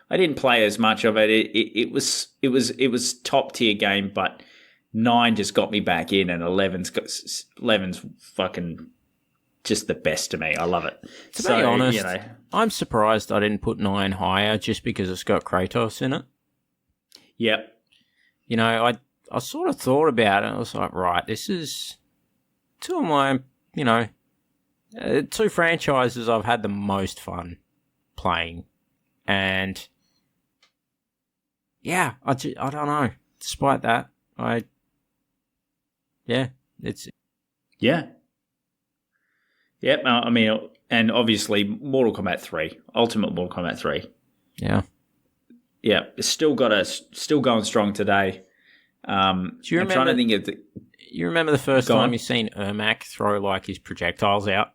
I didn't play as much of it. It was top tier game, but 9 just got me back in, and 11's fucking just the best to me. I love it. To be honest, I'm surprised I didn't put 9 higher just because it's got Kratos in it. Yep. I sort of thought about it. I was like, right, this is two of my, 2 franchises I've had the most fun playing. And yeah, I don't know. Despite that, it's... Yeah. Yep, I mean, and obviously Mortal Kombat 3, Ultimate Mortal Kombat 3. Yeah. Yeah, it's still going strong today. Do you remember, I'm trying to think of you remember the first time you seen Ermac throw like his projectiles out?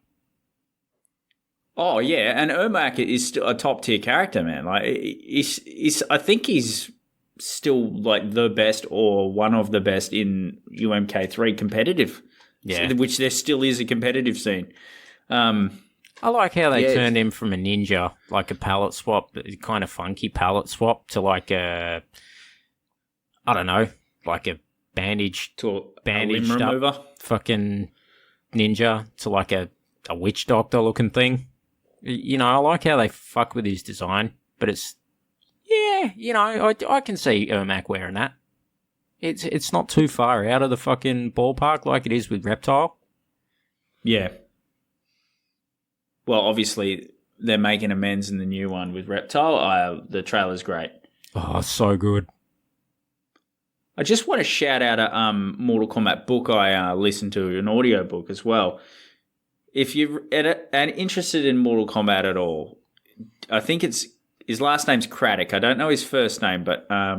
Oh yeah, and Ermac is still a top tier character, man. Like he's I think he's still like the best or one of the best in UMK3 competitive. Yeah, which there still is a competitive scene. I like how they turned him from a ninja, like a palette swap, kind of funky palette swap, to like a, I don't know, like a bandaged remover fucking ninja to like a witch doctor looking thing. I like how they fuck with his design, but it's, I can see Ermac wearing that. It's not too far out of the fucking ballpark like it is with Reptile. Yeah. Well, obviously, they're making amends in the new one with Reptile. The trailer's great. Oh, so good. I just want to shout out a Mortal Kombat book I listened to, an audio book as well. If you're interested in Mortal Kombat at all, I think his last name's Craddock. I don't know his first name, but I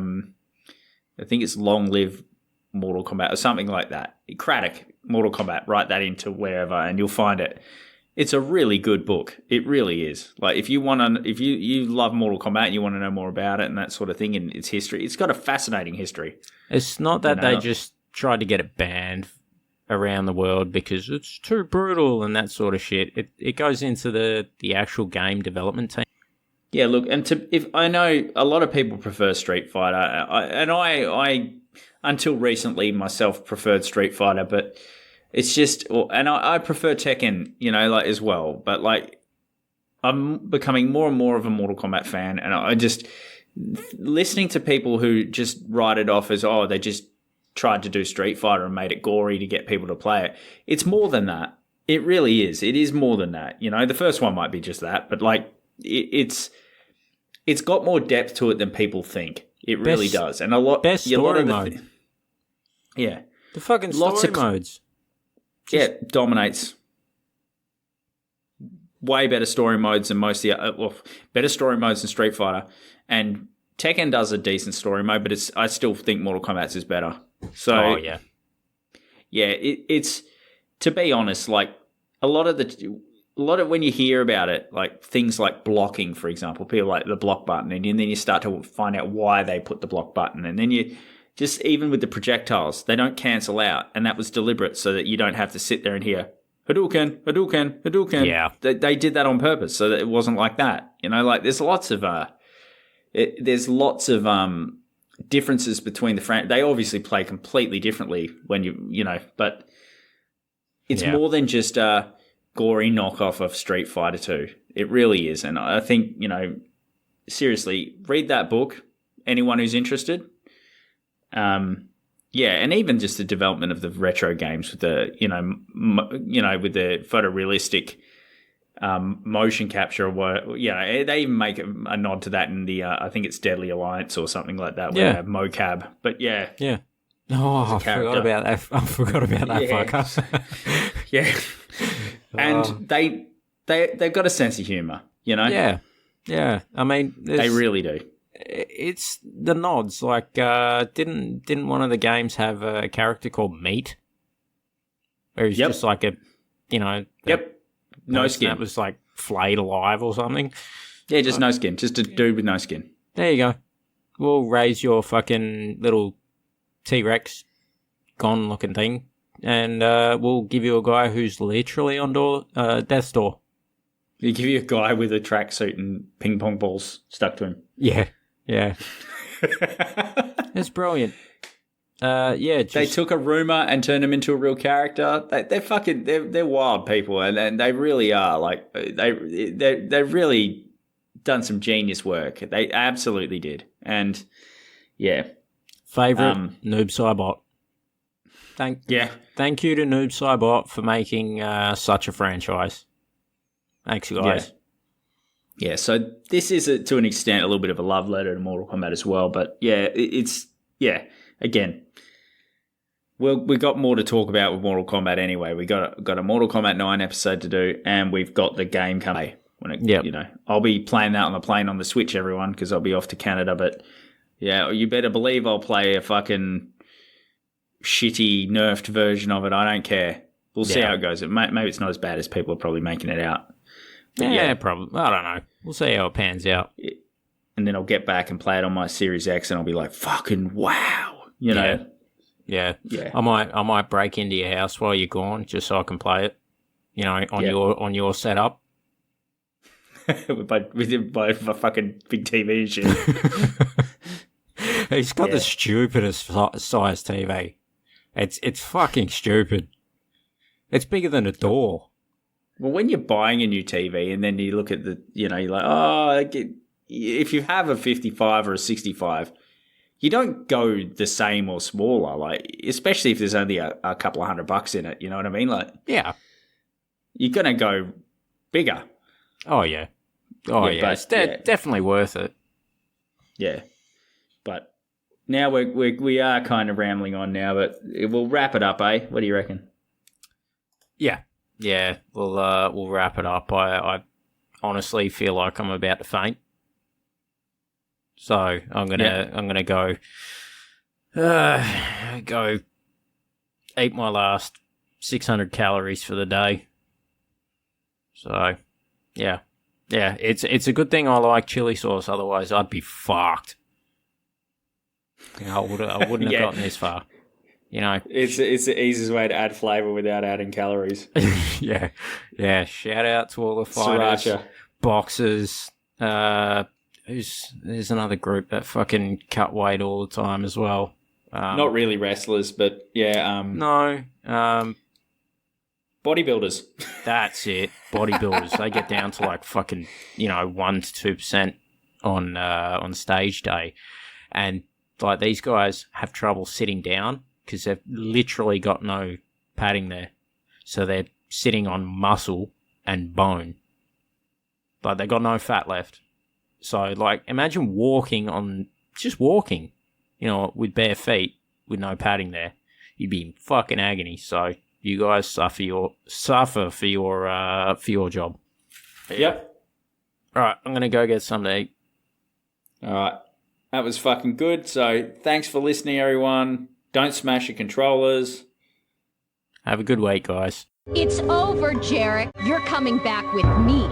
think it's Long Live Mortal Kombat or something like that. Craddock, Mortal Kombat. Write that into wherever and you'll find it. It's a really good book. It really is. Like if you love Mortal Kombat and you want to know more about it and that sort of thing and its history, it's got a fascinating history. It's not that they just tried to get it banned around the world because it's too brutal and that sort of shit. It goes into the actual game development team. Yeah, look, and if I know a lot of people prefer Street Fighter, I until recently myself preferred Street Fighter, but it's just, and I prefer Tekken, as well. But I'm becoming more and more of a Mortal Kombat fan, and I just listening to people who just write it off as they just tried to do Street Fighter and made it gory to get people to play it. It's more than that. It really is. It is more than that. The first one might be just that, but it's got more depth to it than people think. It really does, and best story mode. Yeah, the fucking story modes. Dominates. Way better story modes than most of the better story modes than Street Fighter, and Tekken does a decent story mode, but I still think Mortal Kombat's is better. So it's to be honest, like a lot of when you hear about it, like things like blocking, for example, people like the block button, and then you start to find out why they put the block button, and then you just even with the projectiles, they don't cancel out, and that was deliberate so that you don't have to sit there and hear Hadouken, Hadouken, Hadouken. Yeah, they did that on purpose so that it wasn't like that. There's lots of differences between the they obviously play completely differently when but it's more than just a gory knockoff of Street Fighter 2. It really is, and I think seriously, read that book. Anyone who's interested. And even just the development of the retro games with the with the photorealistic motion capture. They even make a nod to that in the I think it's Deadly Alliance or something like that. Where they have mocap, but yeah. Oh, I forgot about that. Fucker. Yeah, and they've got a sense of humor. Yeah. I mean, they really do. It's the nods. Like, didn't one of the games have a character called Meat? Where he's just like a, no skin. That was like flayed alive or something. Yeah, just no skin. Just a dude with no skin. There you go. We'll raise your fucking little T-Rex gone looking thing, and we'll give you a guy who's literally on death's door. You give you a guy with a tracksuit and ping pong balls stuck to him. Yeah. It's brilliant. They took a rumor and turned him into a real character. They're wild people, and they really are. Like they've really done some genius work. They absolutely did. And yeah, favorite Noob Saibot. Thank you to Noob Saibot for making such a franchise. Thanks, guys. Yeah. So this is to an extent a little bit of a love letter to Mortal Kombat as well. But yeah, again. Well, we got more to talk about with Mortal Kombat anyway. We got a Mortal Kombat 9 episode to do, and we've got the game coming. I'll be playing that on the plane on the Switch, everyone, because I'll be off to Canada. But yeah, you better believe I'll play a fucking shitty nerfed version of it. I don't care. We'll see how it goes. Maybe it's not as bad as people are probably making it out. But probably. I don't know. We'll see how it pans out. And then I'll get back and play it on my Series X, and I'll be like, fucking wow. You know? Yeah. I might break into your house while you're gone just so I can play it. On your setup. with my fucking big TV and shit. He's got the stupidest size TV. It's fucking stupid. It's bigger than a door. Well, when you're buying a new TV and then you look at you're like, if you have a 55 or a 65, you don't go the same or smaller, like, especially if there's only a couple of $100 in it, you know what I mean? Like, yeah. You're going to go bigger. Oh, yeah. It's definitely worth it. Yeah. But now we are kind of rambling on now, but we'll wrap it up, eh? What do you reckon? Yeah. Yeah, we'll wrap it up. I honestly feel like I'm about to faint. So I'm gonna go eat my last 600 calories for the day. So yeah, it's a good thing I like chili sauce. Otherwise, I'd be fucked. I wouldn't have gotten this far. It's the easiest way to add flavor without adding calories. yeah. Shout out to all the fighters, Sriracha. Boxers. There's another group that fucking cut weight all the time as well. Not really wrestlers, but yeah. No. Bodybuilders. That's it. Bodybuilders. They get down to like fucking 1 to 2% on stage day, and like these guys have trouble sitting down because they've literally got no padding there, so they're sitting on muscle and bone. Like they got no fat left. So, like, imagine walking, with bare feet, with no padding there. You'd be in fucking agony. So, you guys suffer for your job. Yep. All right, I'm gonna go get something to eat. All right, that was fucking good. So, thanks for listening, everyone. Don't smash your controllers. Have a good week, guys. It's over, Jarek. You're coming back with me.